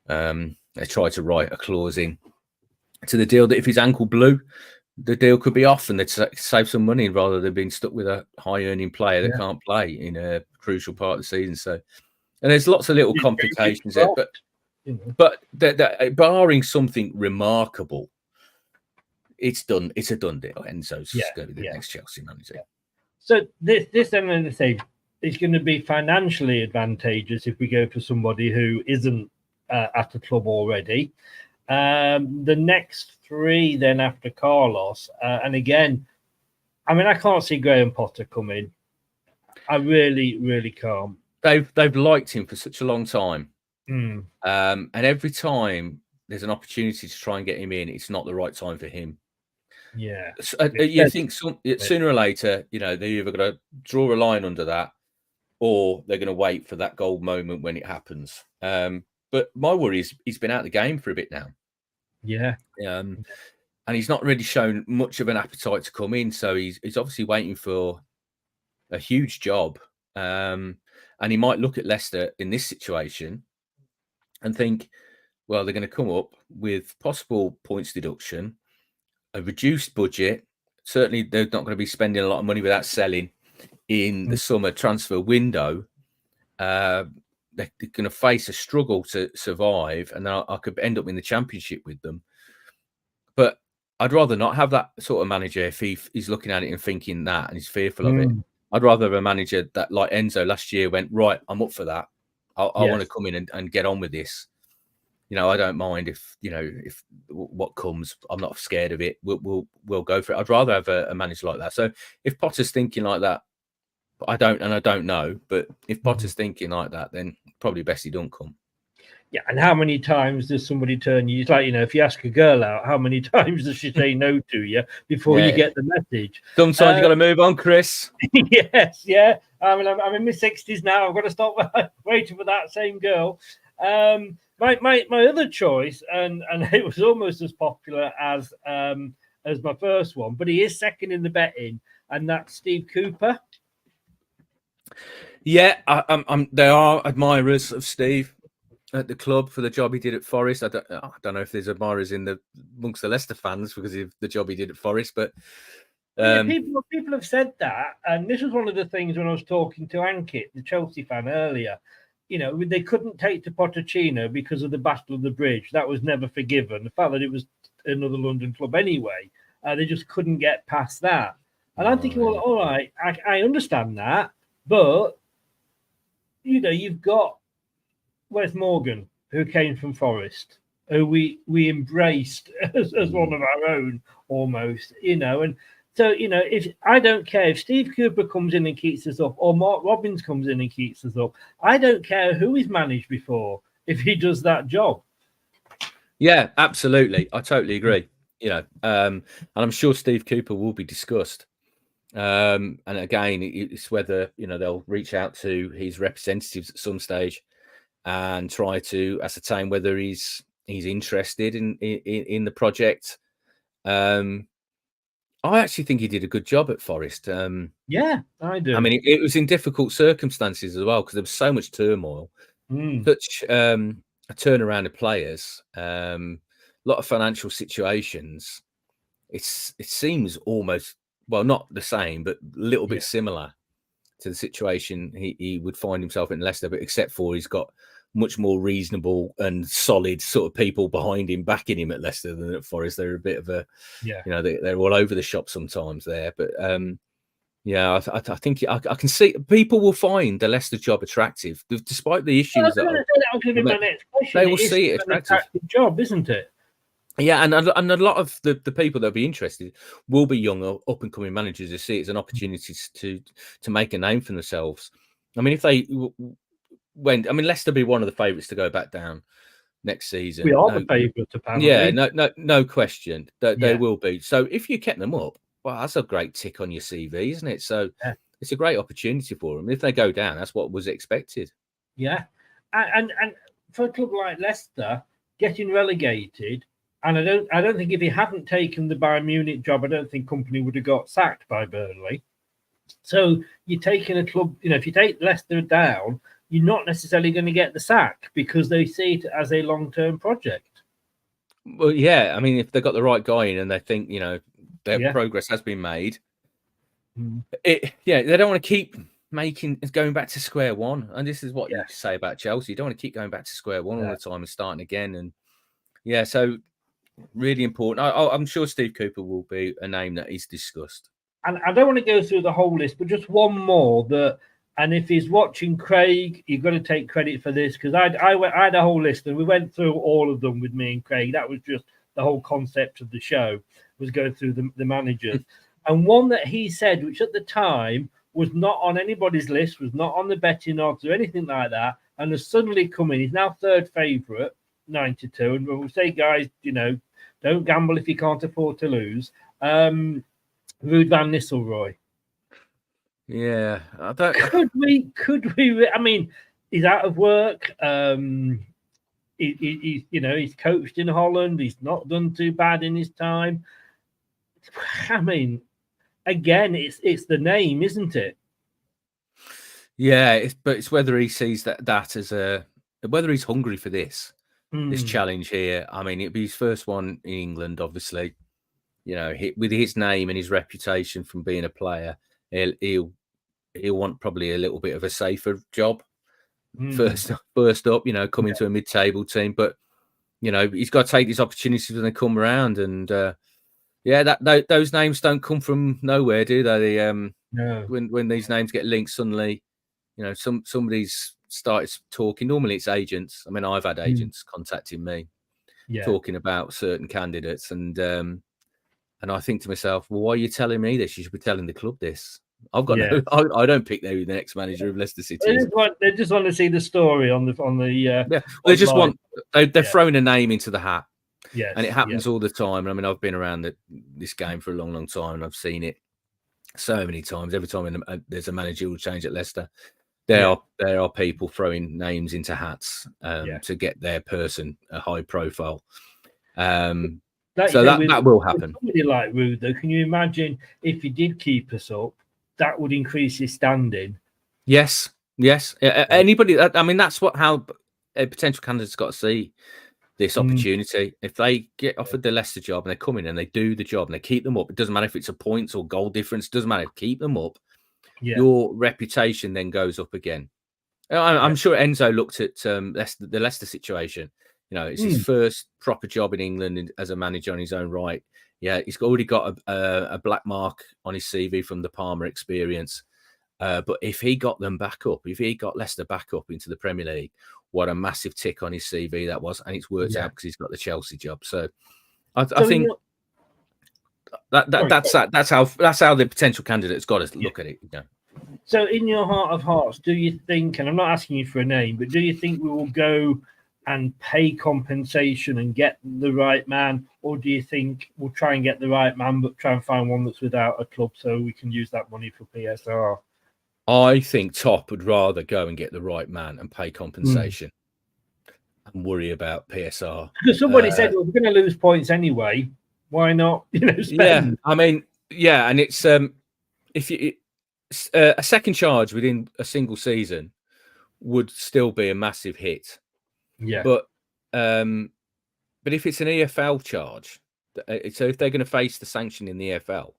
Speaker 4: They tried to write a clause in to the deal that if his ankle blew, the deal could be off, and they'd save some money rather than being stuck with a high earning player that can't play in a crucial part of the season. So. And there's lots of little complications there, but barring something remarkable, it's done. It's a done deal. Enzo's going to be the next Chelsea manager. Yeah.
Speaker 3: So this end of the thing is going to be financially advantageous if we go for somebody who isn't at the club already. The next three then after Carlos, and again, I can't see Graham Potter coming. I really, really can't.
Speaker 4: They've liked him for such a long time, and every time there's an opportunity to try and get him in, it's not the right time for him.
Speaker 3: Yeah,
Speaker 4: you think sooner or later, they're either going to draw a line under that, or they're going to wait for that gold moment when it happens. But my worry is he's been out of the game for a bit now.
Speaker 3: Yeah,
Speaker 4: and he's not really shown much of an appetite to come in, so he's obviously waiting for a huge job. And he might look at Leicester in this situation and think, well, they're going to come up with possible points deduction, a reduced budget. Certainly, they're not going to be spending a lot of money without selling in the summer transfer window, they're going to face a struggle to survive, and I could end up in the Championship with them. But I'd rather not have that sort of manager if he's looking at it and thinking that and he's fearful of it. I'd rather have a manager that, like Enzo last year, went, right, I'm up for that. I want to come in and get on with this. I don't mind if what comes, I'm not scared of it. We'll go for it. I'd rather have a manager like that. So if Potter's thinking like that, I don't know. But if Potter's thinking like that, then probably best he don't come.
Speaker 3: Yeah, and how many times does somebody turn you? It's like, if you ask a girl out, how many times does she say no to you before you get the message?
Speaker 4: Sometimes you got to move on, Chris.
Speaker 3: Yes, yeah. I mean, I'm in my 60s now. I've got to stop waiting for that same girl. My other choice, and it was almost as popular as my first one, but he is second in the betting, and that's Steve Cooper.
Speaker 4: Yeah, there are admirers of Steve at the club for the job he did at Forest. I don't know if there's admirers amongst the Leicester fans because of the job he did at Forest, but
Speaker 3: people have said that, and this was one of the things when I was talking to Ankit, the Chelsea fan, earlier. They couldn't take to Pochettino because of the Battle of the Bridge. That was never forgiven. The fact that it was another London club anyway, they just couldn't get past that. And I'm thinking, well, all right, I understand that, but you've got Wes Morgan, who came from Forest, who we embraced as one of our own almost, and so if I don't care if Steve Cooper comes in and keeps us up, or Mark Robbins comes in and keeps us up, I don't care who he's managed before if he does that job.
Speaker 4: Yeah, absolutely, I totally agree. And I'm sure Steve Cooper will be discussed. And again, it's whether they'll reach out to his representatives at some stage and try to ascertain whether he's interested in the project. I actually think he did a good job at Forest.
Speaker 3: Yeah, I do.
Speaker 4: I mean, it was in difficult circumstances as well because there was so much turmoil, such a turnaround of players, a lot of financial situations. It seems almost, well, not the same, but a little bit similar to the situation he would find himself in Leicester, but except for he's got much more reasonable and solid sort of people behind him, backing him at Leicester than at Forest. They're a bit of a, they're all over the shop sometimes there. But I think I can see people will find the Leicester job attractive, despite the issues
Speaker 3: that was going to be my next question.
Speaker 4: They will see it attractive.
Speaker 3: Job, isn't it?
Speaker 4: Yeah, and a lot of the people that'll be interested will be young or up and coming managers who see it as an opportunity to make a name for themselves. I mean, if they Leicester be one of the favourites to go back down next season.
Speaker 3: We are the favourites, apparently.
Speaker 4: Yeah, no question. They will be. So if you kept them up, well, that's a great tick on your CV, isn't it? So it's a great opportunity for them. If they go down, that's what was expected.
Speaker 3: Yeah, and for a club like Leicester getting relegated. And I don't think if he hadn't taken the Bayern Munich job, I don't think Company would have got sacked by Burnley. So you're taking a club, if you take Leicester down, you're not necessarily going to get the sack because they see it as a long-term project.
Speaker 4: Well, yeah. I mean, if they've got the right guy in and they think, their progress has been made, they don't want to keep going back to square one. And this is what you say about Chelsea. You don't want to keep going back to square one all the time and starting again. And so really important. I'm sure Steve Cooper will be a name that is discussed.
Speaker 3: And I don't want to go through the whole list, but just one more and if he's watching Craig, you've got to take credit for this because I had a whole list and we went through all of them with me and Craig. That was just the whole concept of the show was going through the managers. And one that he said, which at the time was not on anybody's list, was not on the betting odds or anything like that, and has suddenly come in. He's now third favourite, 92. And we'll say, guys, don't gamble if you can't afford to lose. Ruud van Nistelrooy.
Speaker 4: Yeah, I don't.
Speaker 3: Could we? I mean, he's out of work. He's coached in Holland. He's not done too bad in his time. I mean, again, it's the name, isn't it?
Speaker 4: Yeah, it's whether he sees that as whether he's hungry for this challenge here. I mean, it'd be his first one in England, obviously. With his name and his reputation from being a player, he'll he'll want probably a little bit of a safer job first up, coming to a mid-table team. But, he's got to take these opportunities when they come around. And, those names don't come from nowhere, do they?
Speaker 3: No.
Speaker 4: When these names get linked, suddenly, somebody's started talking. Normally it's agents. I mean, I've had agents contacting me talking about certain candidates. And I think to myself, well, why are you telling me this? You should be telling the club this. I've got I don't pick who the next manager of Leicester City is.
Speaker 3: They just want to see the story on the
Speaker 4: They just want they're throwing a name into the hat.
Speaker 3: Yes,
Speaker 4: and it happens all the time. I mean, I've been around this game for a long time, and I've seen it so many times. Every time there's a managerial change at Leicester, there are people throwing names into hats to get their person a high profile. That will happen.
Speaker 3: Somebody like Rude, though, can you imagine if he did keep us up? That would increase his standing.
Speaker 4: Yes. Anybody. I mean, that's how a potential candidate's got to see this opportunity. If they get offered the Leicester job and they come in and they do the job and they keep them up, it doesn't matter if it's a points or goal difference. It doesn't matter. Keep them up. Your reputation then goes up again. I'm sure Enzo looked at the Leicester situation. It's his first proper job in England as a manager on his own right. Yeah, he's already got a black mark on his CV from the Palmer experience. But if he got them back up, if he got Leicester back up into the Premier League, what a massive tick on his CV that was. And it's worked out because he's got the Chelsea job. So I think that's how the potential candidate's got to look at it.
Speaker 3: So in your heart of hearts, do you think, and I'm not asking you for a name, but do you think we will go and pay compensation and get the right man, or do you think we'll try and get the right man but try and find one that's without a club so we can use that money for PSR?
Speaker 4: I think Top would rather go and get the right man and pay compensation and worry about PSR.
Speaker 3: Because somebody said, well, we're going to lose points anyway. Why not? Spend?
Speaker 4: Yeah, I mean, and it's if you a second charge within a single season would still be a massive hit.
Speaker 3: Yeah,
Speaker 4: but if it's an EFL charge, so if they're going to face the sanction in the EFL,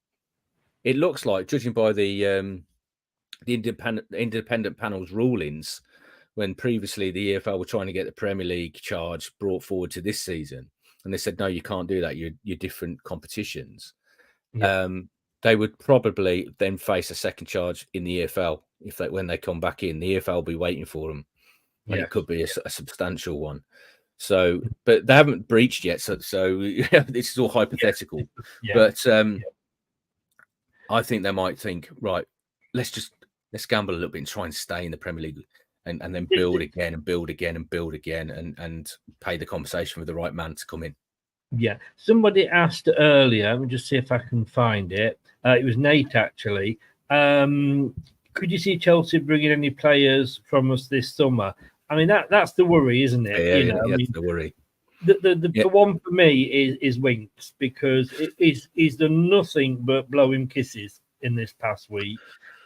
Speaker 4: it looks like, judging by the independent panel's rulings, when previously the EFL were trying to get the Premier League charge brought forward to this season, and they said no, you can't do that. You're different competitions.
Speaker 3: Yeah.
Speaker 4: They would probably then face a second charge in the EFL when they come back in. The EFL will be waiting for them. And it could be a substantial one. So, but they haven't breached yet. So this is all hypothetical. But I think they might think, right, let's gamble a little bit and try and stay in the Premier League and then build again and build again and build again and pay the conversation with the right man to come in.
Speaker 3: Yeah. Somebody asked earlier, let me just see if I can find it. It was Nate, actually. Could you see Chelsea bringing any players from us this summer? I mean, that's the worry, isn't it?
Speaker 4: That's the worry.
Speaker 3: The one for me is Winks, because he's done nothing but blow him kisses in this past week.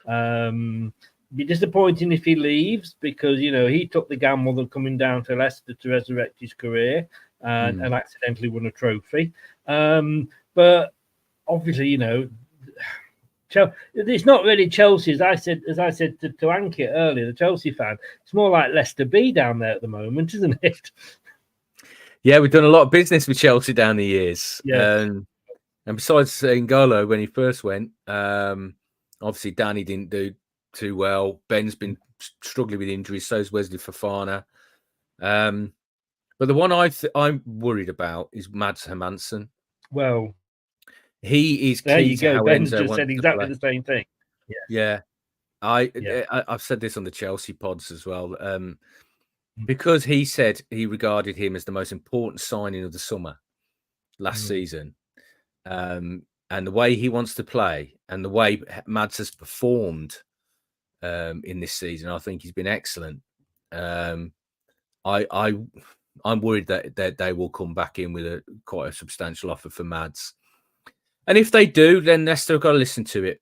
Speaker 3: Be disappointing if he leaves, because he took the gamble of coming down to Leicester to resurrect his career and accidentally won a trophy. But obviously, it's not really Chelsea, as I said to Ankit earlier, the Chelsea fan. It's more like Leicester B down there at the moment, isn't it?
Speaker 4: Yeah, we've done a lot of business with Chelsea down the years.
Speaker 3: Yeah.
Speaker 4: And besides N'Golo, when he first went, obviously Danny didn't do too well. Ben's been struggling with injuries, so's Wesley Fofana. But the one I'm worried about is Mads Hermansen.
Speaker 3: Well,
Speaker 4: he is key
Speaker 3: there you
Speaker 4: to
Speaker 3: go.
Speaker 4: how
Speaker 3: Ben
Speaker 4: Enzo
Speaker 3: just said exactly the same thing.
Speaker 4: Yeah. I've said this on the Chelsea pods as well. Because he said he regarded him as the most important signing of the summer last season. And the way he wants to play and the way Mads has performed in this season, I think he's been excellent. I'm worried that they will come back in with quite a substantial offer for Mads. And if they do, then Leicester have got to listen to it.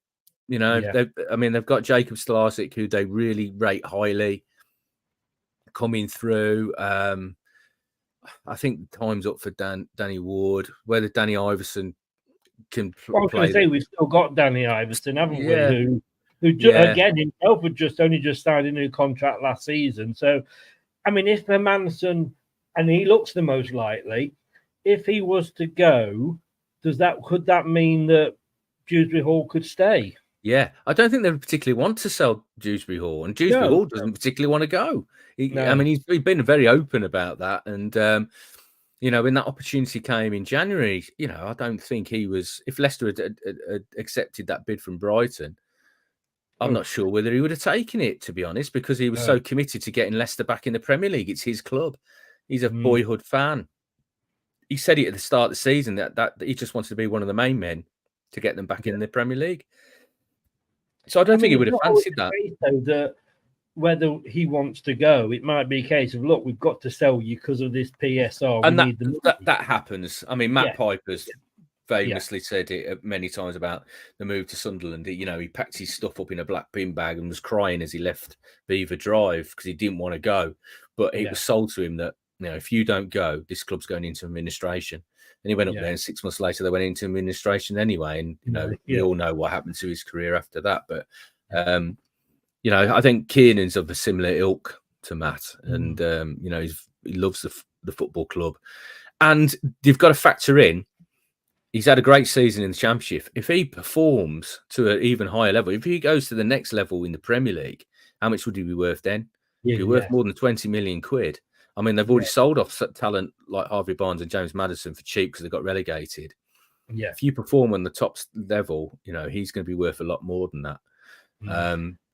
Speaker 4: They've got Jacob Slarcic, who they really rate highly, coming through. I think time's up for Danny Ward. Whether Danny Iverson can play.
Speaker 3: I was going to say, we've still got Danny Iverson, haven't we? who again himself had only just signed a new contract last season. So, I mean, if Hermansen, and he looks the most likely, if he was to go, could that mean that Dewsbury Hall could stay?
Speaker 4: Yeah, I don't think they particularly want to sell Dewsbury Hall, and Dewsbury Hall doesn't particularly want to go. I mean, he's been very open about that, and when that opportunity came in January, I don't think he was. If Leicester had accepted that bid from Brighton, I'm not sure whether he would have taken it, to be honest, because he was so committed to getting Leicester back in the Premier League. It's his club. He's a boyhood fan. He said it at the start of the season that he just wanted to be one of the main men to get them back in the Premier League. So I don't think he would have fancied that.
Speaker 3: That whether he wants to go, it might be a case of, look, we've got to sell you because of this PSR.
Speaker 4: And that happens. I mean, Matt Piper's famously said it many times about the move to Sunderland. He packed his stuff up in a black bin bag and was crying as he left Beaver Drive because he didn't want to go. But it was sold to him that, if you don't go, this club's going into administration. And he went up there, and 6 months later, they went into administration anyway. And, we all know what happened to his career after that. But, I think Kiernan's of a similar ilk to Matt. And, he loves the football club. And you've got to factor in, he's had a great season in the Championship. If he performs to an even higher level, if he goes to the next level in the Premier League, how much would he be worth then? He'd be worth more than 20 million quid. I mean, they've already sold off talent like Harvey Barnes and James Maddison for cheap because they got relegated. Yeah. If you perform on the top level, he's going to be worth a lot more than that.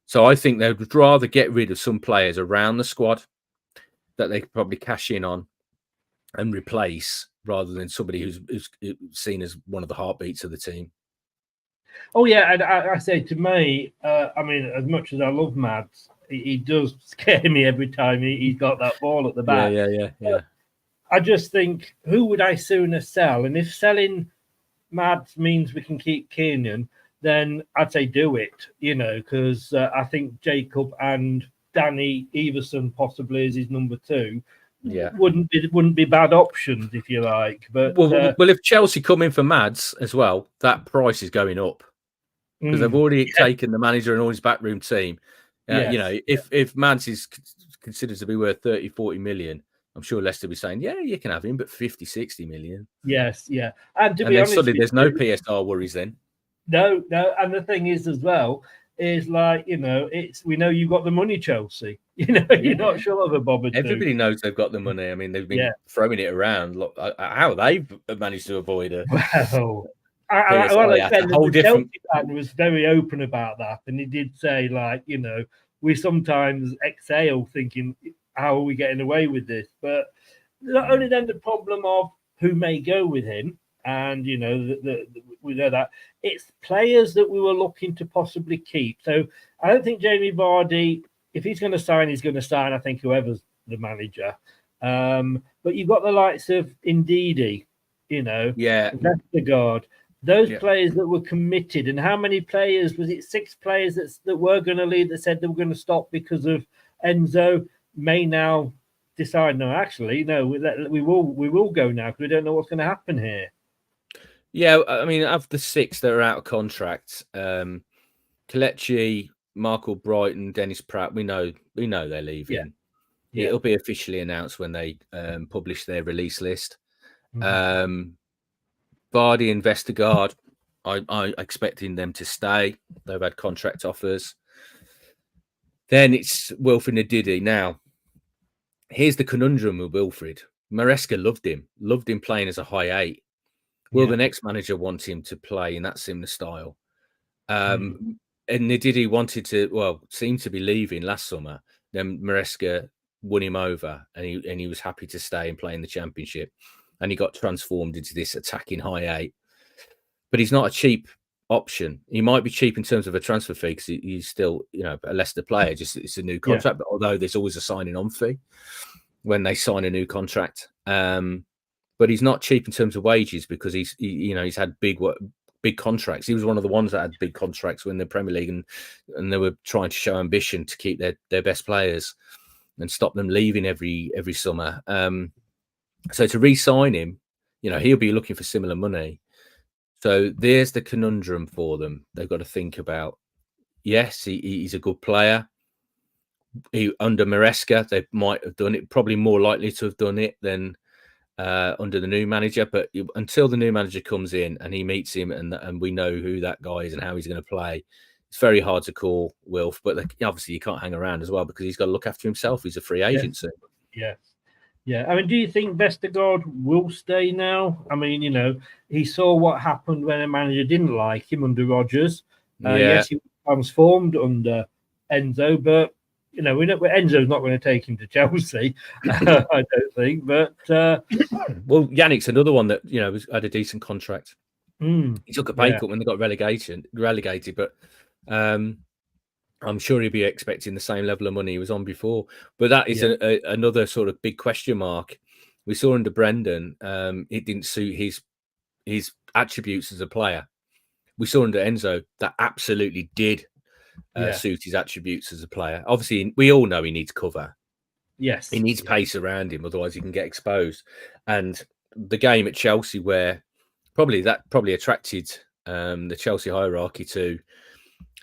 Speaker 4: So I think they would rather get rid of some players around the squad that they could probably cash in on and replace, rather than somebody who's seen as one of the heartbeats of the team.
Speaker 3: Oh, yeah. And I say, to me, I mean, as much as I love Mads, he does scare me every time he's got that ball at the back.
Speaker 4: Yeah.
Speaker 3: I just think, who would I sooner sell? And if selling Mads means we can keep Kiernan, then I'd say do it, because I think Jacob and Danny Everson possibly is his number 2. Yeah, wouldn't be bad options, if you like. But
Speaker 4: well, if Chelsea come in for Mads as well, that price is going up because they've already taken the manager and all his backroom team. If Mads is considered to be worth 30-40 million, I'm sure Leicester will be saying, yeah, you can have him, but 50-60 million.
Speaker 3: Yes, yeah. And to
Speaker 4: be
Speaker 3: honest,
Speaker 4: suddenly there's no PSR worries then.
Speaker 3: No. And the thing is as well, is like, we know you've got the money, Chelsea. You're not sure of a bob or two.
Speaker 4: Everybody knows they've got the money. I mean, they've been throwing it around. Look, how they've managed to avoid it.
Speaker 3: Well, the Chelsea fan was very open about that, and he did say, like, we sometimes exhale thinking, how are we getting away with this? But not only then the problem of who may go with him, and we know that it's players that we were looking to possibly keep. So I don't think Jamie Vardy, if he's going to sign, he's going to sign, I think, whoever's the manager. But you've got the likes of Ndidi, Vestergaard, those players that were committed. And how many players, was it 6 players that were going to leave that said they were going to stop because of Enzo, may now decide, no, actually, no, we will go now because we don't know what's going to happen here.
Speaker 4: Yeah, I mean, of the 6 that are out of contract, Kelechi, Mark Brighton, Dennis Pratt, we know they're leaving. Yeah. It'll be officially announced when they publish their release list. Vardy and Vestergaard, I'm expecting them to stay. They've had contract offers. Then it's Wilfred Ndidi. Now, here's the conundrum with Wilfred. Maresca loved him playing as a high 8. Will the next manager want him to play in that similar style? And Ndidi seemed to be leaving last summer. Then Maresca won him over, and he was happy to stay and play in the Championship. And he got transformed into this attacking high 8. But he's not a cheap option. He might be cheap in terms of a transfer fee because he's still, a Leicester player. Just it's a new contract. But although there's always a signing on fee when they sign a new contract. But he's not cheap in terms of wages because he's had big contracts. He was one of the ones that had big contracts when the Premier League and they were trying to show ambition to keep their best players and stop them leaving every summer. So to re-sign him, he'll be looking for similar money. So there's the conundrum for them. They've got to think about yes, he's a good player. Under Maresca, they might have done it. Probably more likely to have done it than under the new manager. But until the new manager comes in and he meets him, and we know who that guy is and how he's going to play, it's very hard to call Wilf. But obviously, you can't hang around as well because he's got to look after himself. He's a free agent soon.
Speaker 3: Yes. Yeah. I mean, do you think Vestergaard will stay now? I mean, he saw what happened when a manager didn't like him under Rodgers. Yes, he was transformed under Enzo, but we know Enzo's not going to take him to Chelsea. I don't think. But
Speaker 4: well, Yannick's another one that had a decent contract. He took a pay cut when they got relegated, but I'm sure he'll be expecting the same level of money he was on before. But that is another sort of big question mark. We saw under Brendan, it didn't suit his attributes as a player. We saw under Enzo that absolutely did suit his attributes as a player. Obviously, we all know he needs cover.
Speaker 3: Yes,
Speaker 4: he needs pace around him, otherwise he can get exposed. And the game at Chelsea, where probably attracted the Chelsea hierarchy to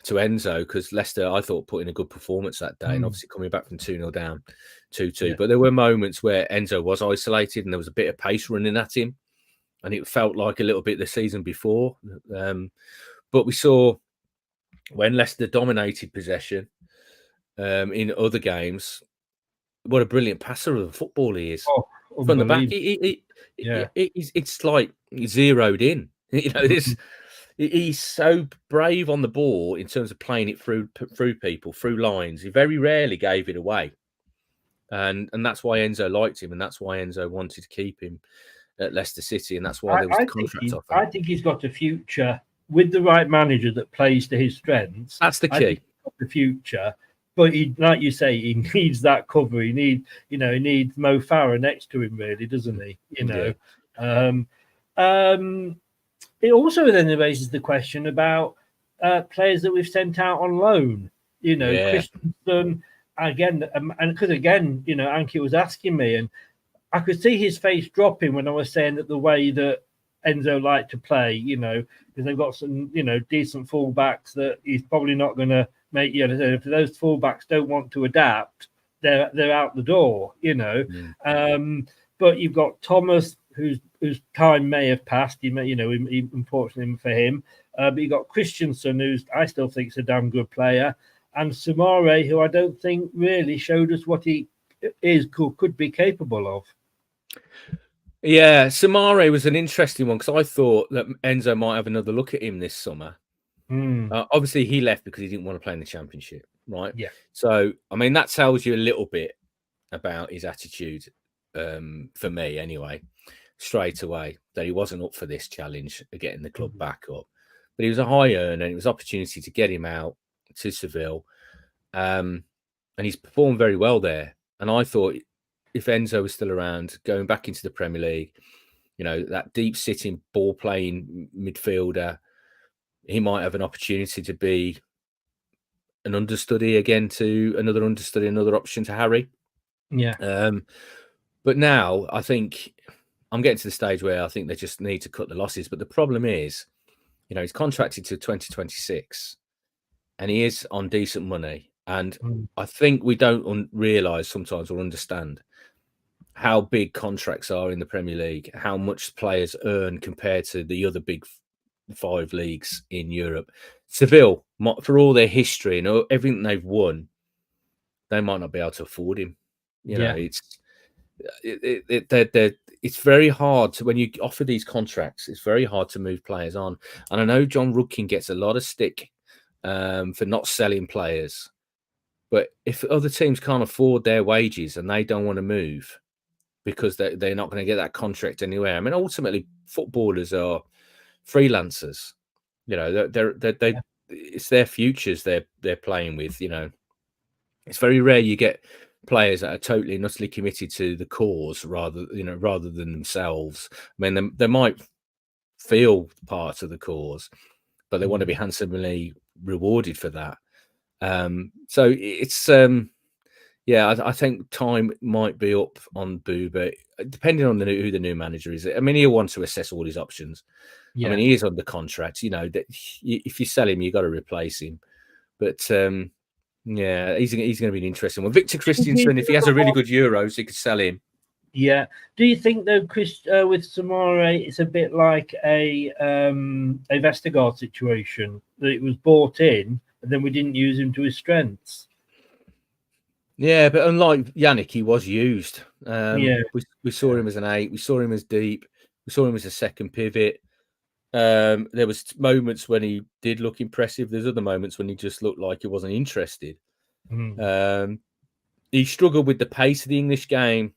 Speaker 4: Enzo, because Leicester, I thought, put in a good performance that day, and obviously coming back from 2-0 down, 2-2. Yeah. But there were moments where Enzo was isolated, and there was a bit of pace running at him, and it felt like a little bit the season before. But we saw when Leicester dominated possession in other games, what a brilliant passer of the football he is. From the back, it's like zeroed in. He's so brave on the ball in terms of playing it through people, through lines. He very rarely gave it away. And that's why Enzo liked him, and that's why Enzo wanted to keep him at Leicester City, and that's why there was the contract offer.
Speaker 3: I think he's got a future with the right manager that plays to his strengths.
Speaker 4: That's the key.
Speaker 3: I think he's got the future, but like you say, he needs that cover. He needs Mo Farah next to him, really, doesn't he? It also then raises the question about players that we've sent out on loan. Christensen again, and because Anki was asking me, and I could see his face dropping when I was saying that the way that Enzo liked to play, because they've got some, decent fullbacks that he's probably not going to make. If those fullbacks don't want to adapt, they're out the door. But you've got Thomas, whose time may have passed. Unfortunately for him. But you got Christensen, who I still think is a damn good player, and Samare, who I don't think really showed us what he could be capable of.
Speaker 4: Yeah, Samare was an interesting one because I thought that Enzo might have another look at him this summer. Obviously, he left because he didn't want to play in the Championship, right?
Speaker 3: Yeah.
Speaker 4: So, I mean, that tells you a little bit about his attitude, for me anyway, straight away, that he wasn't up for this challenge of getting the club back up. But he was a high earner, and it was an opportunity to get him out to Seville. And he's performed very well there. And I thought, if Enzo was still around, going back into the Premier League, that deep sitting ball playing midfielder, he might have an opportunity to be an understudy again to another understudy, another option to Harry.
Speaker 3: Yeah.
Speaker 4: But now I think I'm getting to the stage where I think they just need to cut the losses. But the problem is, he's contracted to 2026 and he is on decent money. And I think we don't realise sometimes or understand how big contracts are in the Premier League, how much players earn compared to the other big 5 leagues in Europe. Seville, for all their history and everything they've won, they might not be able to afford him. It's very hard to, when you offer these contracts, it's very hard to move players on. And I know John Rudkin gets a lot of stick for not selling players. But if other teams can't afford their wages and they don't want to move because they're not going to get that contract anywhere. I mean, ultimately, footballers are freelancers. It's their futures they're playing with. It's very rare you get players that are totally and utterly committed to the cause rather than themselves. I mean, they might feel part of the cause, but they want to be handsomely rewarded for that. So it's I think time might be up on Buba, depending on who the new manager is. I mean, he'll want to assess all his options. Yeah. I mean, he is under contract. That if you sell him, you got to replace him. But yeah, he's going to be an interesting one. Victor Christiansen, if he has a really good Euros, you could sell him.
Speaker 3: Yeah. Do you think though, Chris, with Samare, it's a bit like a Vestergaard situation that it was bought in, and then we didn't use him to his strengths?
Speaker 4: Yeah, but unlike Yannick, he was used.
Speaker 3: Yeah.
Speaker 4: We saw him as an 8. We saw him as deep. We saw him as a second pivot. There was moments when he did look impressive. There's other moments when he just looked like he wasn't interested. He struggled with the pace of the English game.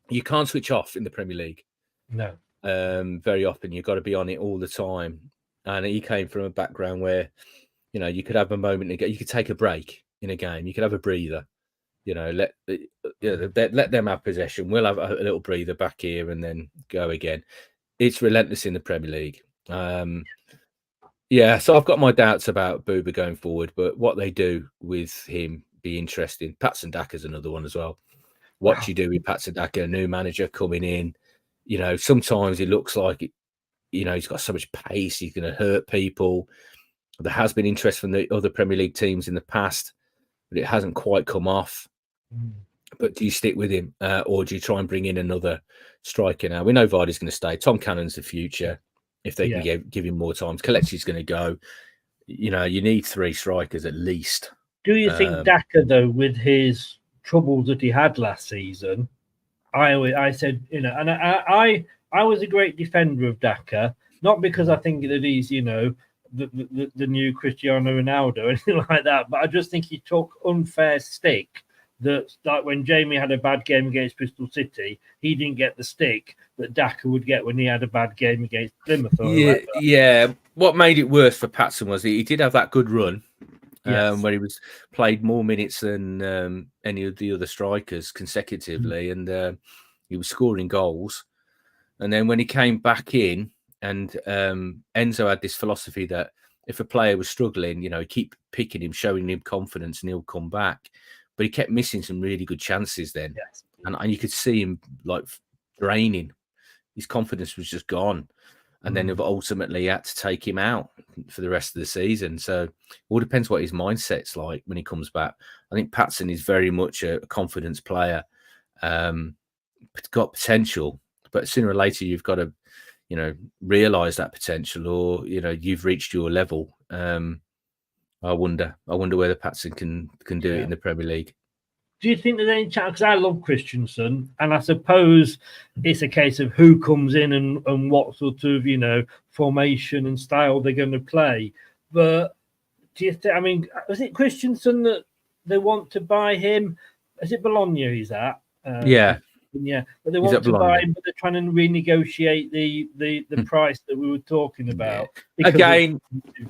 Speaker 4: You can't switch off in the Premier League.
Speaker 3: No.
Speaker 4: Very often you've got to be on it all the time. And he came from a background where, you could have a moment to you could take a break in a game. You could have a breather. Let them have possession. We'll have a little breather back here and then go again. It's relentless in the Premier League. So I've got my doubts about Booba going forward, but what they do with him be interesting. Patson Daka's another one as well. What do you do with Patson Daka, a new manager coming in? Sometimes it looks like he's got so much pace, he's going to hurt people. There has been interest from the other Premier League teams in the past, but it hasn't quite come off. But do you stick with him, or do you try and bring in another striker now? We know Vardy's going to stay. Tom Cannon's the future. If they can give him more time, Kelechi's going to go. You need 3 strikers at least.
Speaker 3: Do you think Daka, though, with his troubles that he had last season, I said, and I was a great defender of Daka, not because I think that he's, the new Cristiano Ronaldo or anything like that, but I just think he took unfair stick. That, like when Jamie had a bad game against Bristol City, he didn't get the stick that Daka would get when he had a bad game against Plymouth.
Speaker 4: Yeah. What made it worse for Patson was he did have that good run. Where he was played more minutes than any of the other strikers consecutively, and he was scoring goals. And then when he came back in, and Enzo had this philosophy that if a player was struggling, keep picking him, showing him confidence, and he'll come back. But he kept missing some really good chances then, and you could see him like draining. His confidence was just gone. And then ultimately had to take him out for the rest of the season. So it all depends what his mindset's like when he comes back. I think Patson is very much a confidence player. Got potential, but sooner or later you've got to, realise that potential, or you've reached your level. I wonder whether Patson can do it in the Premier League.
Speaker 3: Do you think there's any chance? Because I love Christensen, and I suppose it's a case of who comes in and what sort of formation and style they're going to play. But do you think? I mean, is it Christensen that they want to buy him? Is it Bologna? He's at
Speaker 4: yeah.
Speaker 3: But they want to buy him, but they're trying to renegotiate the price that we were talking about.
Speaker 4: Again,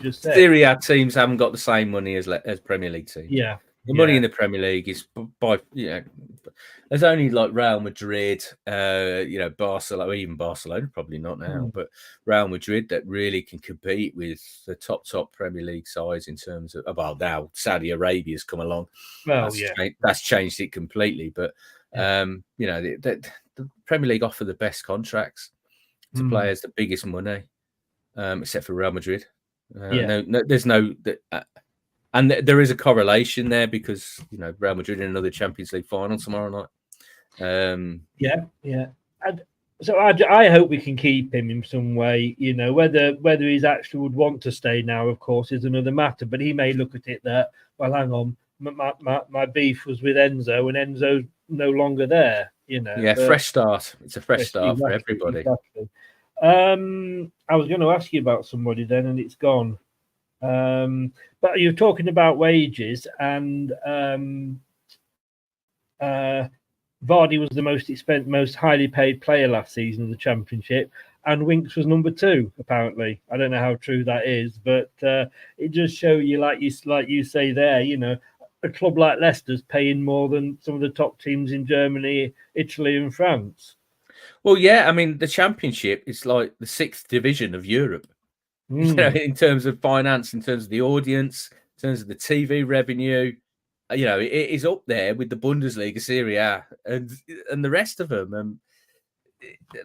Speaker 4: Serie A teams haven't got the same money as Premier League teams.
Speaker 3: Yeah.
Speaker 4: The money in the Premier League is by there's only like Real Madrid, Barcelona, even Barcelona probably not now, but Real Madrid that really can compete with the top Premier League sides in terms of now Saudi Arabia's come along.
Speaker 3: Well,
Speaker 4: that's changed it completely. But the Premier League offer the best contracts to players, the biggest money, except for Real Madrid. There's no. And there is a correlation there because, Real Madrid in another Champions League final tomorrow night.
Speaker 3: And so I hope we can keep him in some way. Whether he's actually would want to stay now, of course, is another matter. But he may look at it that, well, hang on, my beef was with Enzo, and Enzo's no longer there.
Speaker 4: Fresh start. It's a fresh start for everybody.
Speaker 3: Exactly. I was going to ask you about somebody then, and it's gone. But you're talking about wages, and Vardy was the most highly paid player last season in the Championship, and Winks was number 2. Apparently, I don't know how true that is, but it just shows you, like you say there, a club like Leicester's paying more than some of the top teams in Germany, Italy, and France.
Speaker 4: Well, yeah, I mean the Championship is like the 6th division of Europe. In terms of finance, in terms of the audience, in terms of the TV revenue, it is up there with the Bundesliga, Serie A, and the rest of them.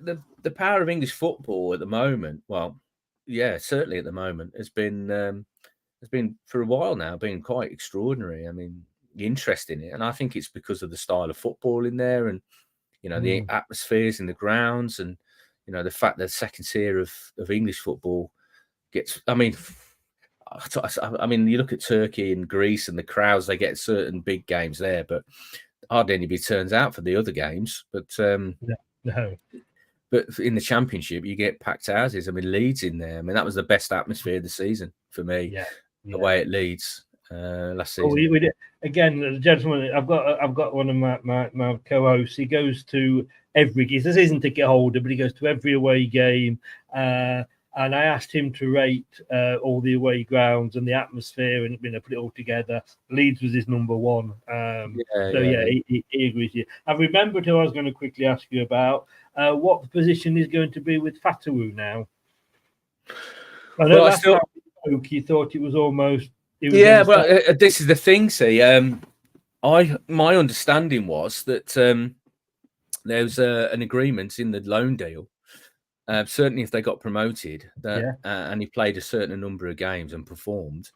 Speaker 4: The power of English football at the moment, certainly at the moment, has been has been for a while now been quite extraordinary. I mean, the interest in it, and I think it's because of the style of football in there, and the atmospheres in the grounds, and the fact that the second tier of English football gets. I mean, you look at Turkey and Greece and the crowds; they get certain big games there, but hardly anybody turns out for the other games. But
Speaker 3: no.
Speaker 4: But in the Championship, you get packed houses. I mean, Leeds in there. I mean, that was the best atmosphere of the season for me. Away at Leeds last season.
Speaker 3: We did. Again, the gentleman, I've got one of my co-hosts. He goes to every. He's a season ticket holder, but he goes to every away game. And I asked him to rate all the away grounds and the atmosphere, and put it all together. Leeds was his number one. He agrees with you. I remembered who I was going to quickly ask you about. What the position is going to be with Fatawu now? I know last time we spoke, you thought it was almost.
Speaker 4: This is the thing. See, my understanding was that there was an agreement in the loan deal. Certainly, if they got promoted, and he played a certain number of games and performed,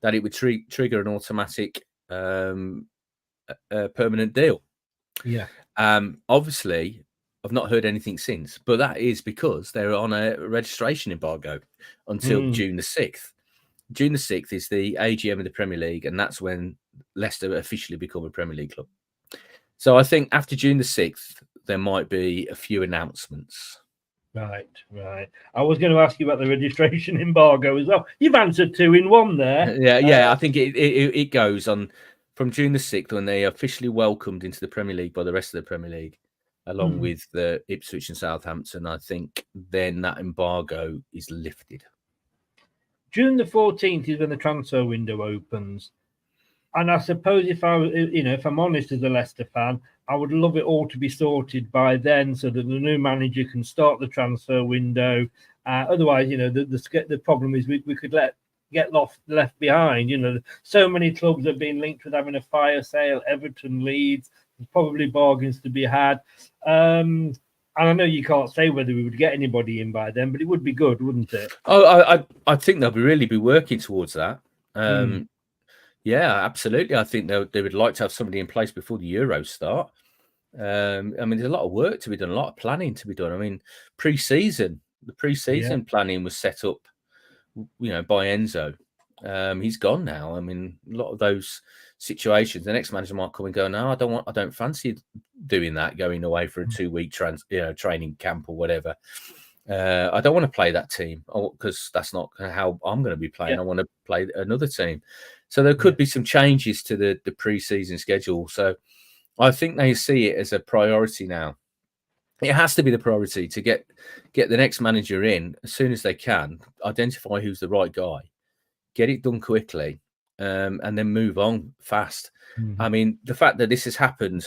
Speaker 4: that it would trigger an automatic permanent deal.
Speaker 3: Yeah.
Speaker 4: Obviously, I've not heard anything since, but that is because they're on a registration embargo until June the 6th. June the 6th is the AGM of the Premier League, and that's when Leicester officially become a Premier League club. So I think after June the 6th, there might be a few announcements.
Speaker 3: Right. I was going to ask you about the registration embargo as well. You've answered 2 in 1 there.
Speaker 4: Yeah. I think it goes on from June the 6th when they officially welcomed into the Premier League by the rest of the Premier League, along with the Ipswich and Southampton. I think then that embargo is lifted.
Speaker 3: June the 14th is when the transfer window opens. And I suppose if I'm honest as a Leicester fan, I would love it all to be sorted by then so that the new manager can start the transfer window. Otherwise, the problem is we could get left behind. So many clubs have been linked with having a fire sale. Everton, Leeds, there's probably bargains to be had. And I know you can't say whether we would get anybody in by then, but it would be good, wouldn't it?
Speaker 4: Oh, I think they'll really be working towards that. Yeah, absolutely. I think they would like to have somebody in place before the Euros start. I mean, there's a lot of work to be done, a lot of planning to be done. I mean, the pre-season planning was set up, by Enzo. He's gone now. I mean, a lot of those situations, the next manager might come and go, no, I don't fancy doing that, going away for a 2-week training camp or whatever. I don't want to play that team because that's not how I'm going to be playing. I want to play another team. So there could be some changes to the pre-season schedule. So I think they see it as a priority now. It has to be the priority to get the next manager in as soon as they can, identify who's the right guy, get it done quickly, and then move on fast. I mean, the fact that this has happened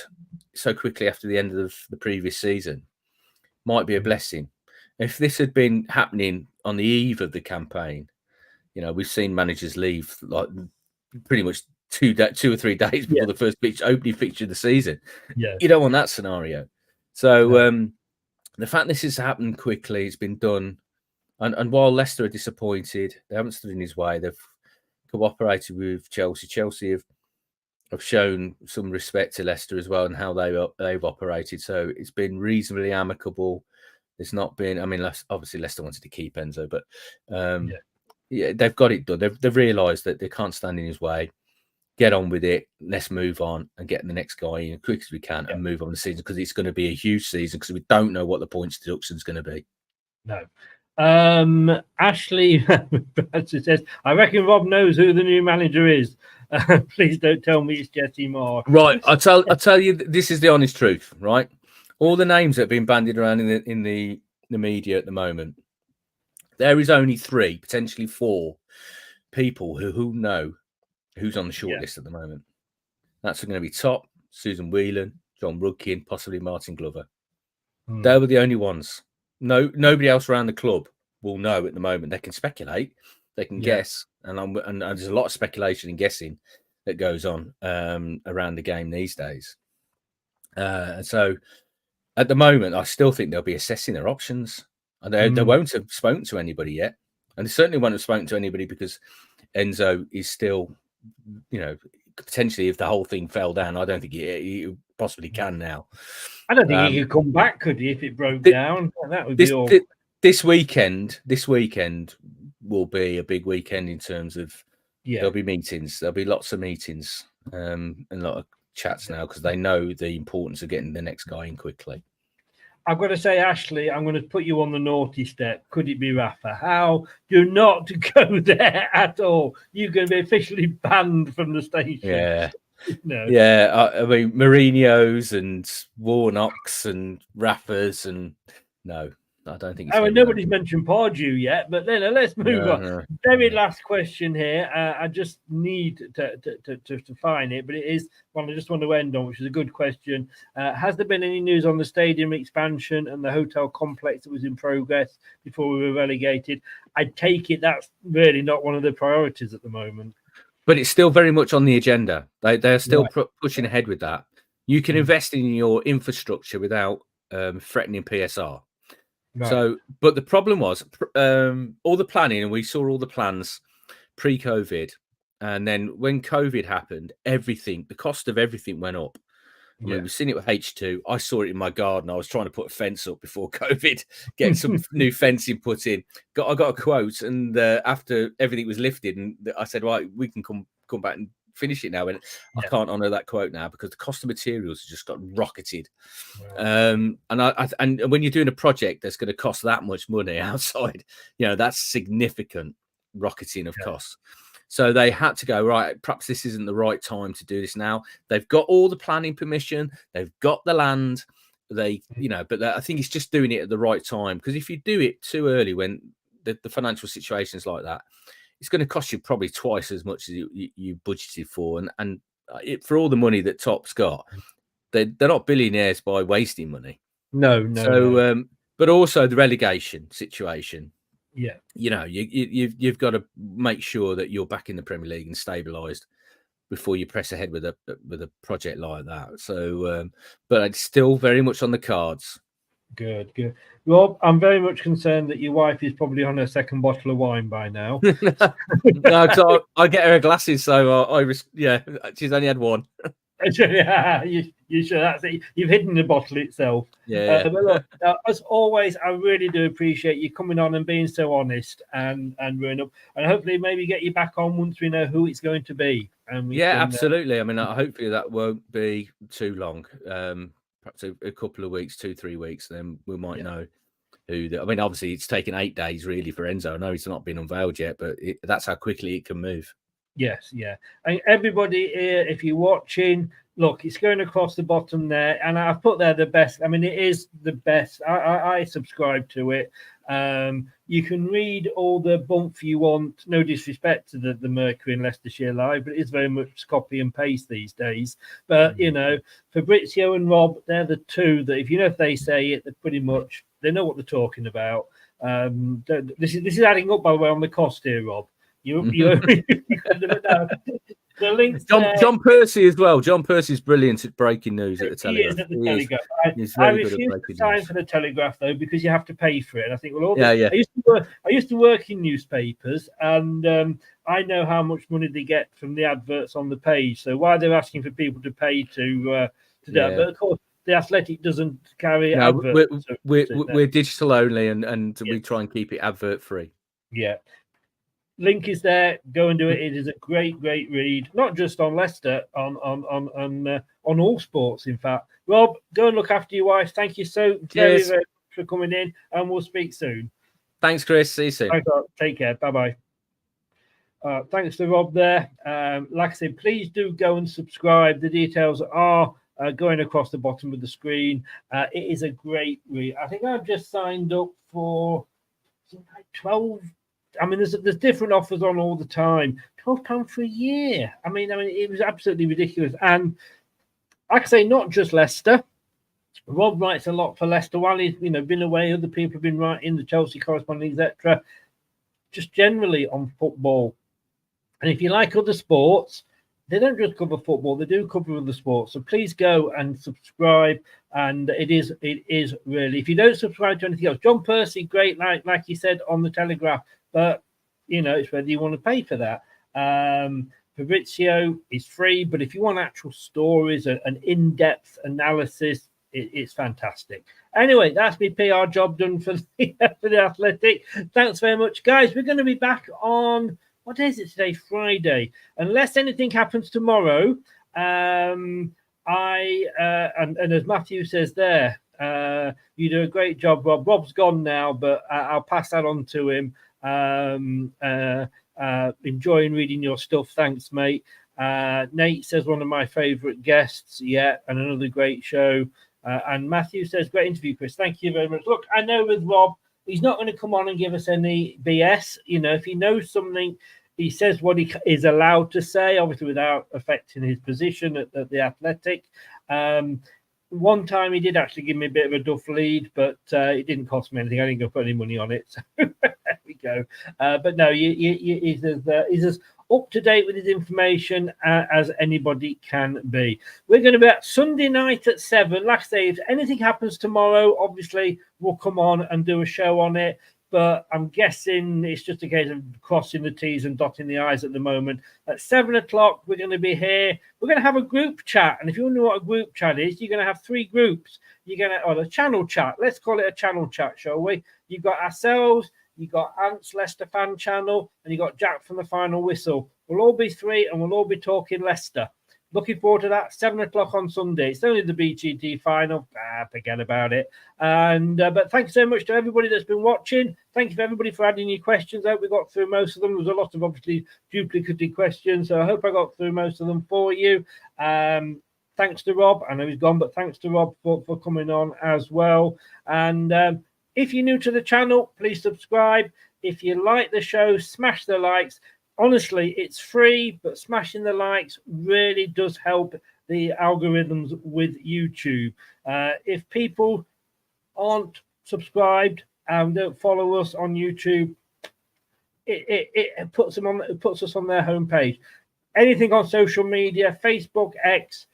Speaker 4: so quickly after the end of the previous season might be a blessing. If this had been happening on the eve of the campaign, we've seen managers leave like pretty much 2 or 3 days before the first opening fixture of the season.
Speaker 3: Yeah,
Speaker 4: you don't want that scenario. So the fact this has happened quickly, it's been done, and while Leicester are disappointed, they haven't stood in his way. They've cooperated with Chelsea. Chelsea have shown some respect to Leicester as well and how they've operated. So it's been reasonably amicable. There's not been. I mean, obviously Leicester wanted to keep Enzo, but they've got it done. They've realised that they can't stand in his way. Get on with it. Let's move on and get the next guy in as quick as we can and move on the season, because it's going to be a huge season because we don't know what the points deduction is going to be.
Speaker 3: No. Ashley says, I reckon Rob knows who the new manager is. Please don't tell me it's Jesse Marsh.
Speaker 4: Right. I'll tell you, this is the honest truth, right? All the names that have been bandied around in the media at the moment, there is only 3, potentially 4 people who know who's on the shortlist at the moment. That's going to be Top, Susan Whelan, John Rudkin, possibly Martin Glover. They were the only ones. Nobody else around the club will know at the moment. They can speculate, they can guess, and there's a lot of speculation and guessing that goes on around the game these days. So at the moment, I still think they'll be assessing their options, and they won't have spoken to anybody yet, and they certainly won't have spoken to anybody because Enzo is still, potentially if the whole thing fell down, I don't think he possibly can now.
Speaker 3: I don't think he could come back, could he, if it broke down? That would be all.
Speaker 4: This weekend will be a big weekend in terms of there'll be meetings. There'll be lots of meetings and a lot of chats now because they know the importance of getting the next guy in quickly.
Speaker 3: I've got to say, Ashley, I'm going to put you on the naughty step. Could it be Rafa? How? Do not go there at all. You're going to be officially banned from the station.
Speaker 4: Yeah.
Speaker 3: No.
Speaker 4: Yeah. I mean, Mourinho's and Warnock's and Rafa's and no. I don't think.
Speaker 3: Nobody's mentioned Pardew yet, but then let's move on. Very last question here. I just need to find it, but it is one I just want to end on, which is a good question. Has there been any news on the stadium expansion and the hotel complex that was in progress before we were relegated? I take it that's really not one of the priorities at the moment.
Speaker 4: But it's still very much on the agenda. They're still pushing ahead with that. You can invest in your infrastructure without threatening PSR. Right. So, but the problem was all the planning, and we saw all the plans pre-COVID, and then when COVID happened, the cost of everything went up. I mean, we've seen it with H2. I saw it in my garden. I was trying to put a fence up before COVID, get some new fencing put in. I got a quote, and after everything was lifted, and I said, "Right, we can come back and finish it now." And I can't honour that quote now because the cost of materials just got rocketed. Right. And when you're doing a project that's going to cost that much money outside, that's significant rocketing of costs. So they had to go, right, perhaps this isn't the right time to do this now. They've got all the planning permission, they've got the land, but I think it's just doing it at the right time, because if you do it too early when the financial situation is like that, it's going to cost you probably twice as much as you budgeted for. And for all the money that Top's got, they're not billionaires by wasting money.
Speaker 3: No.
Speaker 4: So, but also the relegation situation.
Speaker 3: Yeah.
Speaker 4: You've got to make sure that you're back in the Premier League and stabilised before you press ahead with a project like that. So, but it's still very much on the cards.
Speaker 3: Good. Rob, I'm very much concerned that your wife is probably on her second bottle of wine by now.
Speaker 4: No, because I get her glasses, so she's only had one.
Speaker 3: Yeah, you sure that's it? You've hidden the bottle itself.
Speaker 4: Yeah.
Speaker 3: But look, as always, I really do appreciate you coming on and being so honest and running up, and hopefully maybe get you back on once we know who it's going to be. And
Speaker 4: absolutely. I mean, hopefully that won't be too long. Perhaps a couple of weeks, 2-3 weeks, then we might know who. Obviously, it's taken 8 days really for Enzo. I know he's not been unveiled yet, but that's how quickly it can move.
Speaker 3: Yes, yeah. And everybody here, if you're watching, look, it's going across the bottom there, and I've put there the best. I mean, it is the best. I subscribe to it. You can read all the bump you want. No disrespect to the Mercury and Leicestershire Live, but it is very much copy and paste these days. But Fabrizio and Rob, they're the two that if they say it, they're pretty much they know what they're talking about. This is adding up, by the way, on the cost here, Rob. The links
Speaker 4: John Percy as well. John Percy's brilliant at breaking news at the Telegraph.
Speaker 3: He is at the Telegraph. I refuse to sign for the Telegraph though, because you have to pay for it. And I think I used to work in newspapers, and I know how much money they get from the adverts on the page. So why they're asking for people to pay to do that? But of course, the Athletic doesn't carry adverts.
Speaker 4: We're digital only, and we try and keep it advert free.
Speaker 3: Yeah. Link is there. Go and do it. It is a great read, not just on Leicester, on all sports. In fact, Rob, go and look after your wife. Thank you so very much for coming in, and we'll speak soon.
Speaker 4: Thanks, Chris. See you soon.
Speaker 3: Thanks, Rob. Take care. Bye. Thanks to Rob there. Like I said, please do go and subscribe. The details are going across the bottom of the screen. It is a great read. I think I've just signed up for 12. I mean, there's different offers on all the time. £12 for a year. I mean, it was absolutely ridiculous. And like I say, not just Leicester. Rob writes a lot for Leicester while he's been away. Other people have been writing, the Chelsea correspondent, etc. Just generally on football. And if you like other sports, they don't just cover football; they do cover other sports. So please go and subscribe. And it is really. If you don't subscribe to anything else, John Percy, great, like you said on the Telegraph. But it's whether you want to pay for that. Fabrizio is free, but if you want actual stories, an in-depth analysis, it's fantastic. Anyway, that's my PR job done for the Athletic. Thanks very much, guys. We're going to be back on, what day is it today? Friday. Unless anything happens tomorrow, and as Matthew says there, you do a great job, Rob. Rob's gone now, but I'll pass that on to him. Enjoying reading your stuff. Thanks, mate. Nate says one of my favorite guests yet, and another great show. And Matthew says, great interview, Chris. Thank you very much. Look, I know with Rob, he's not going to come on and give us any BS. You know, if he knows something, he says what he is allowed to say, obviously without affecting his position at the Athletic. One time he did actually give me a bit of a duff lead, but it didn't cost me anything. I didn't go put any money on it. So there we go. But no, he's as up to date with his information as anybody can be. We're going to be at Sunday night at 7. Like I say, if anything happens tomorrow, obviously we'll come on and do a show on it. But I'm guessing it's just a case of crossing the T's and dotting the I's at the moment. At 7 o'clock, we're going to be here. We're going to have a group chat. And if you wonder what a group chat is, you're going to have 3 groups. You're going to, a channel chat. Let's call it a channel chat, shall we? You've got ourselves, you've got Ant's Leicester fan channel, and you've got Jack from the Final Whistle. We'll all be 3 and we'll all be talking Leicester. Looking forward to that. 7 o'clock on Sunday. It's only the BGT final. Forget about it. And but thanks so much to everybody that's been watching. Thank you for everybody for adding your questions. I hope we got through most of them. There was a lot of obviously duplicated questions, so I hope I got through most of them for you. Thanks to Rob. I know he's gone, but thanks to Rob for coming on as well. And if you're new to the channel, please subscribe. If you like the show, smash the likes. Honestly, it's free, but smashing the likes really does help the algorithms with YouTube. If people aren't subscribed and don't follow us on YouTube, it puts them on. It puts us on their homepage. Anything on social media, Facebook, X.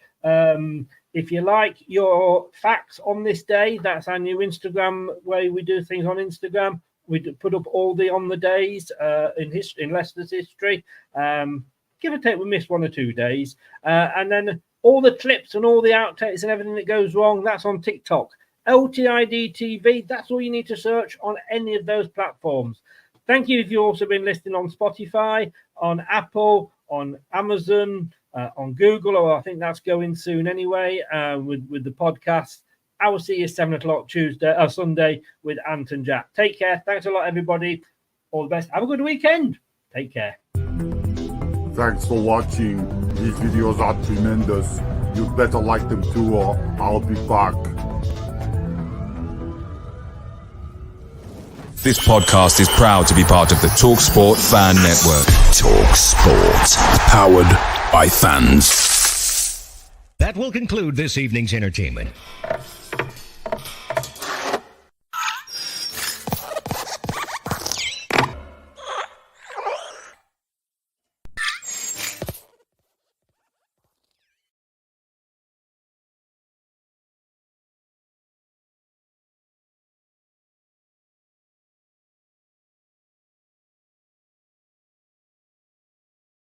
Speaker 3: If you like your facts on this day, that's our new Instagram way we do things on Instagram. We put up all the on the days in Leicester's history. Give or take, we missed 1 or 2 days. And then all the clips and all the outtakes and everything that goes wrong, that's on TikTok. LTID TV, that's all you need to search on any of those platforms. Thank you if you've also been listening on Spotify, on Apple, on Amazon, on Google, or I think that's going soon anyway, with the podcast. I will see you 7 o'clock Sunday with Ant and Jack. Take care. Thanks a lot, everybody. All the best. Have a good weekend. Take care.
Speaker 5: Thanks for watching. These videos are tremendous. You better like them too, or I'll be back.
Speaker 1: This podcast is proud to be part of the TalkSport Fan Network. TalkSport. Powered by fans.
Speaker 6: That will conclude this evening's entertainment.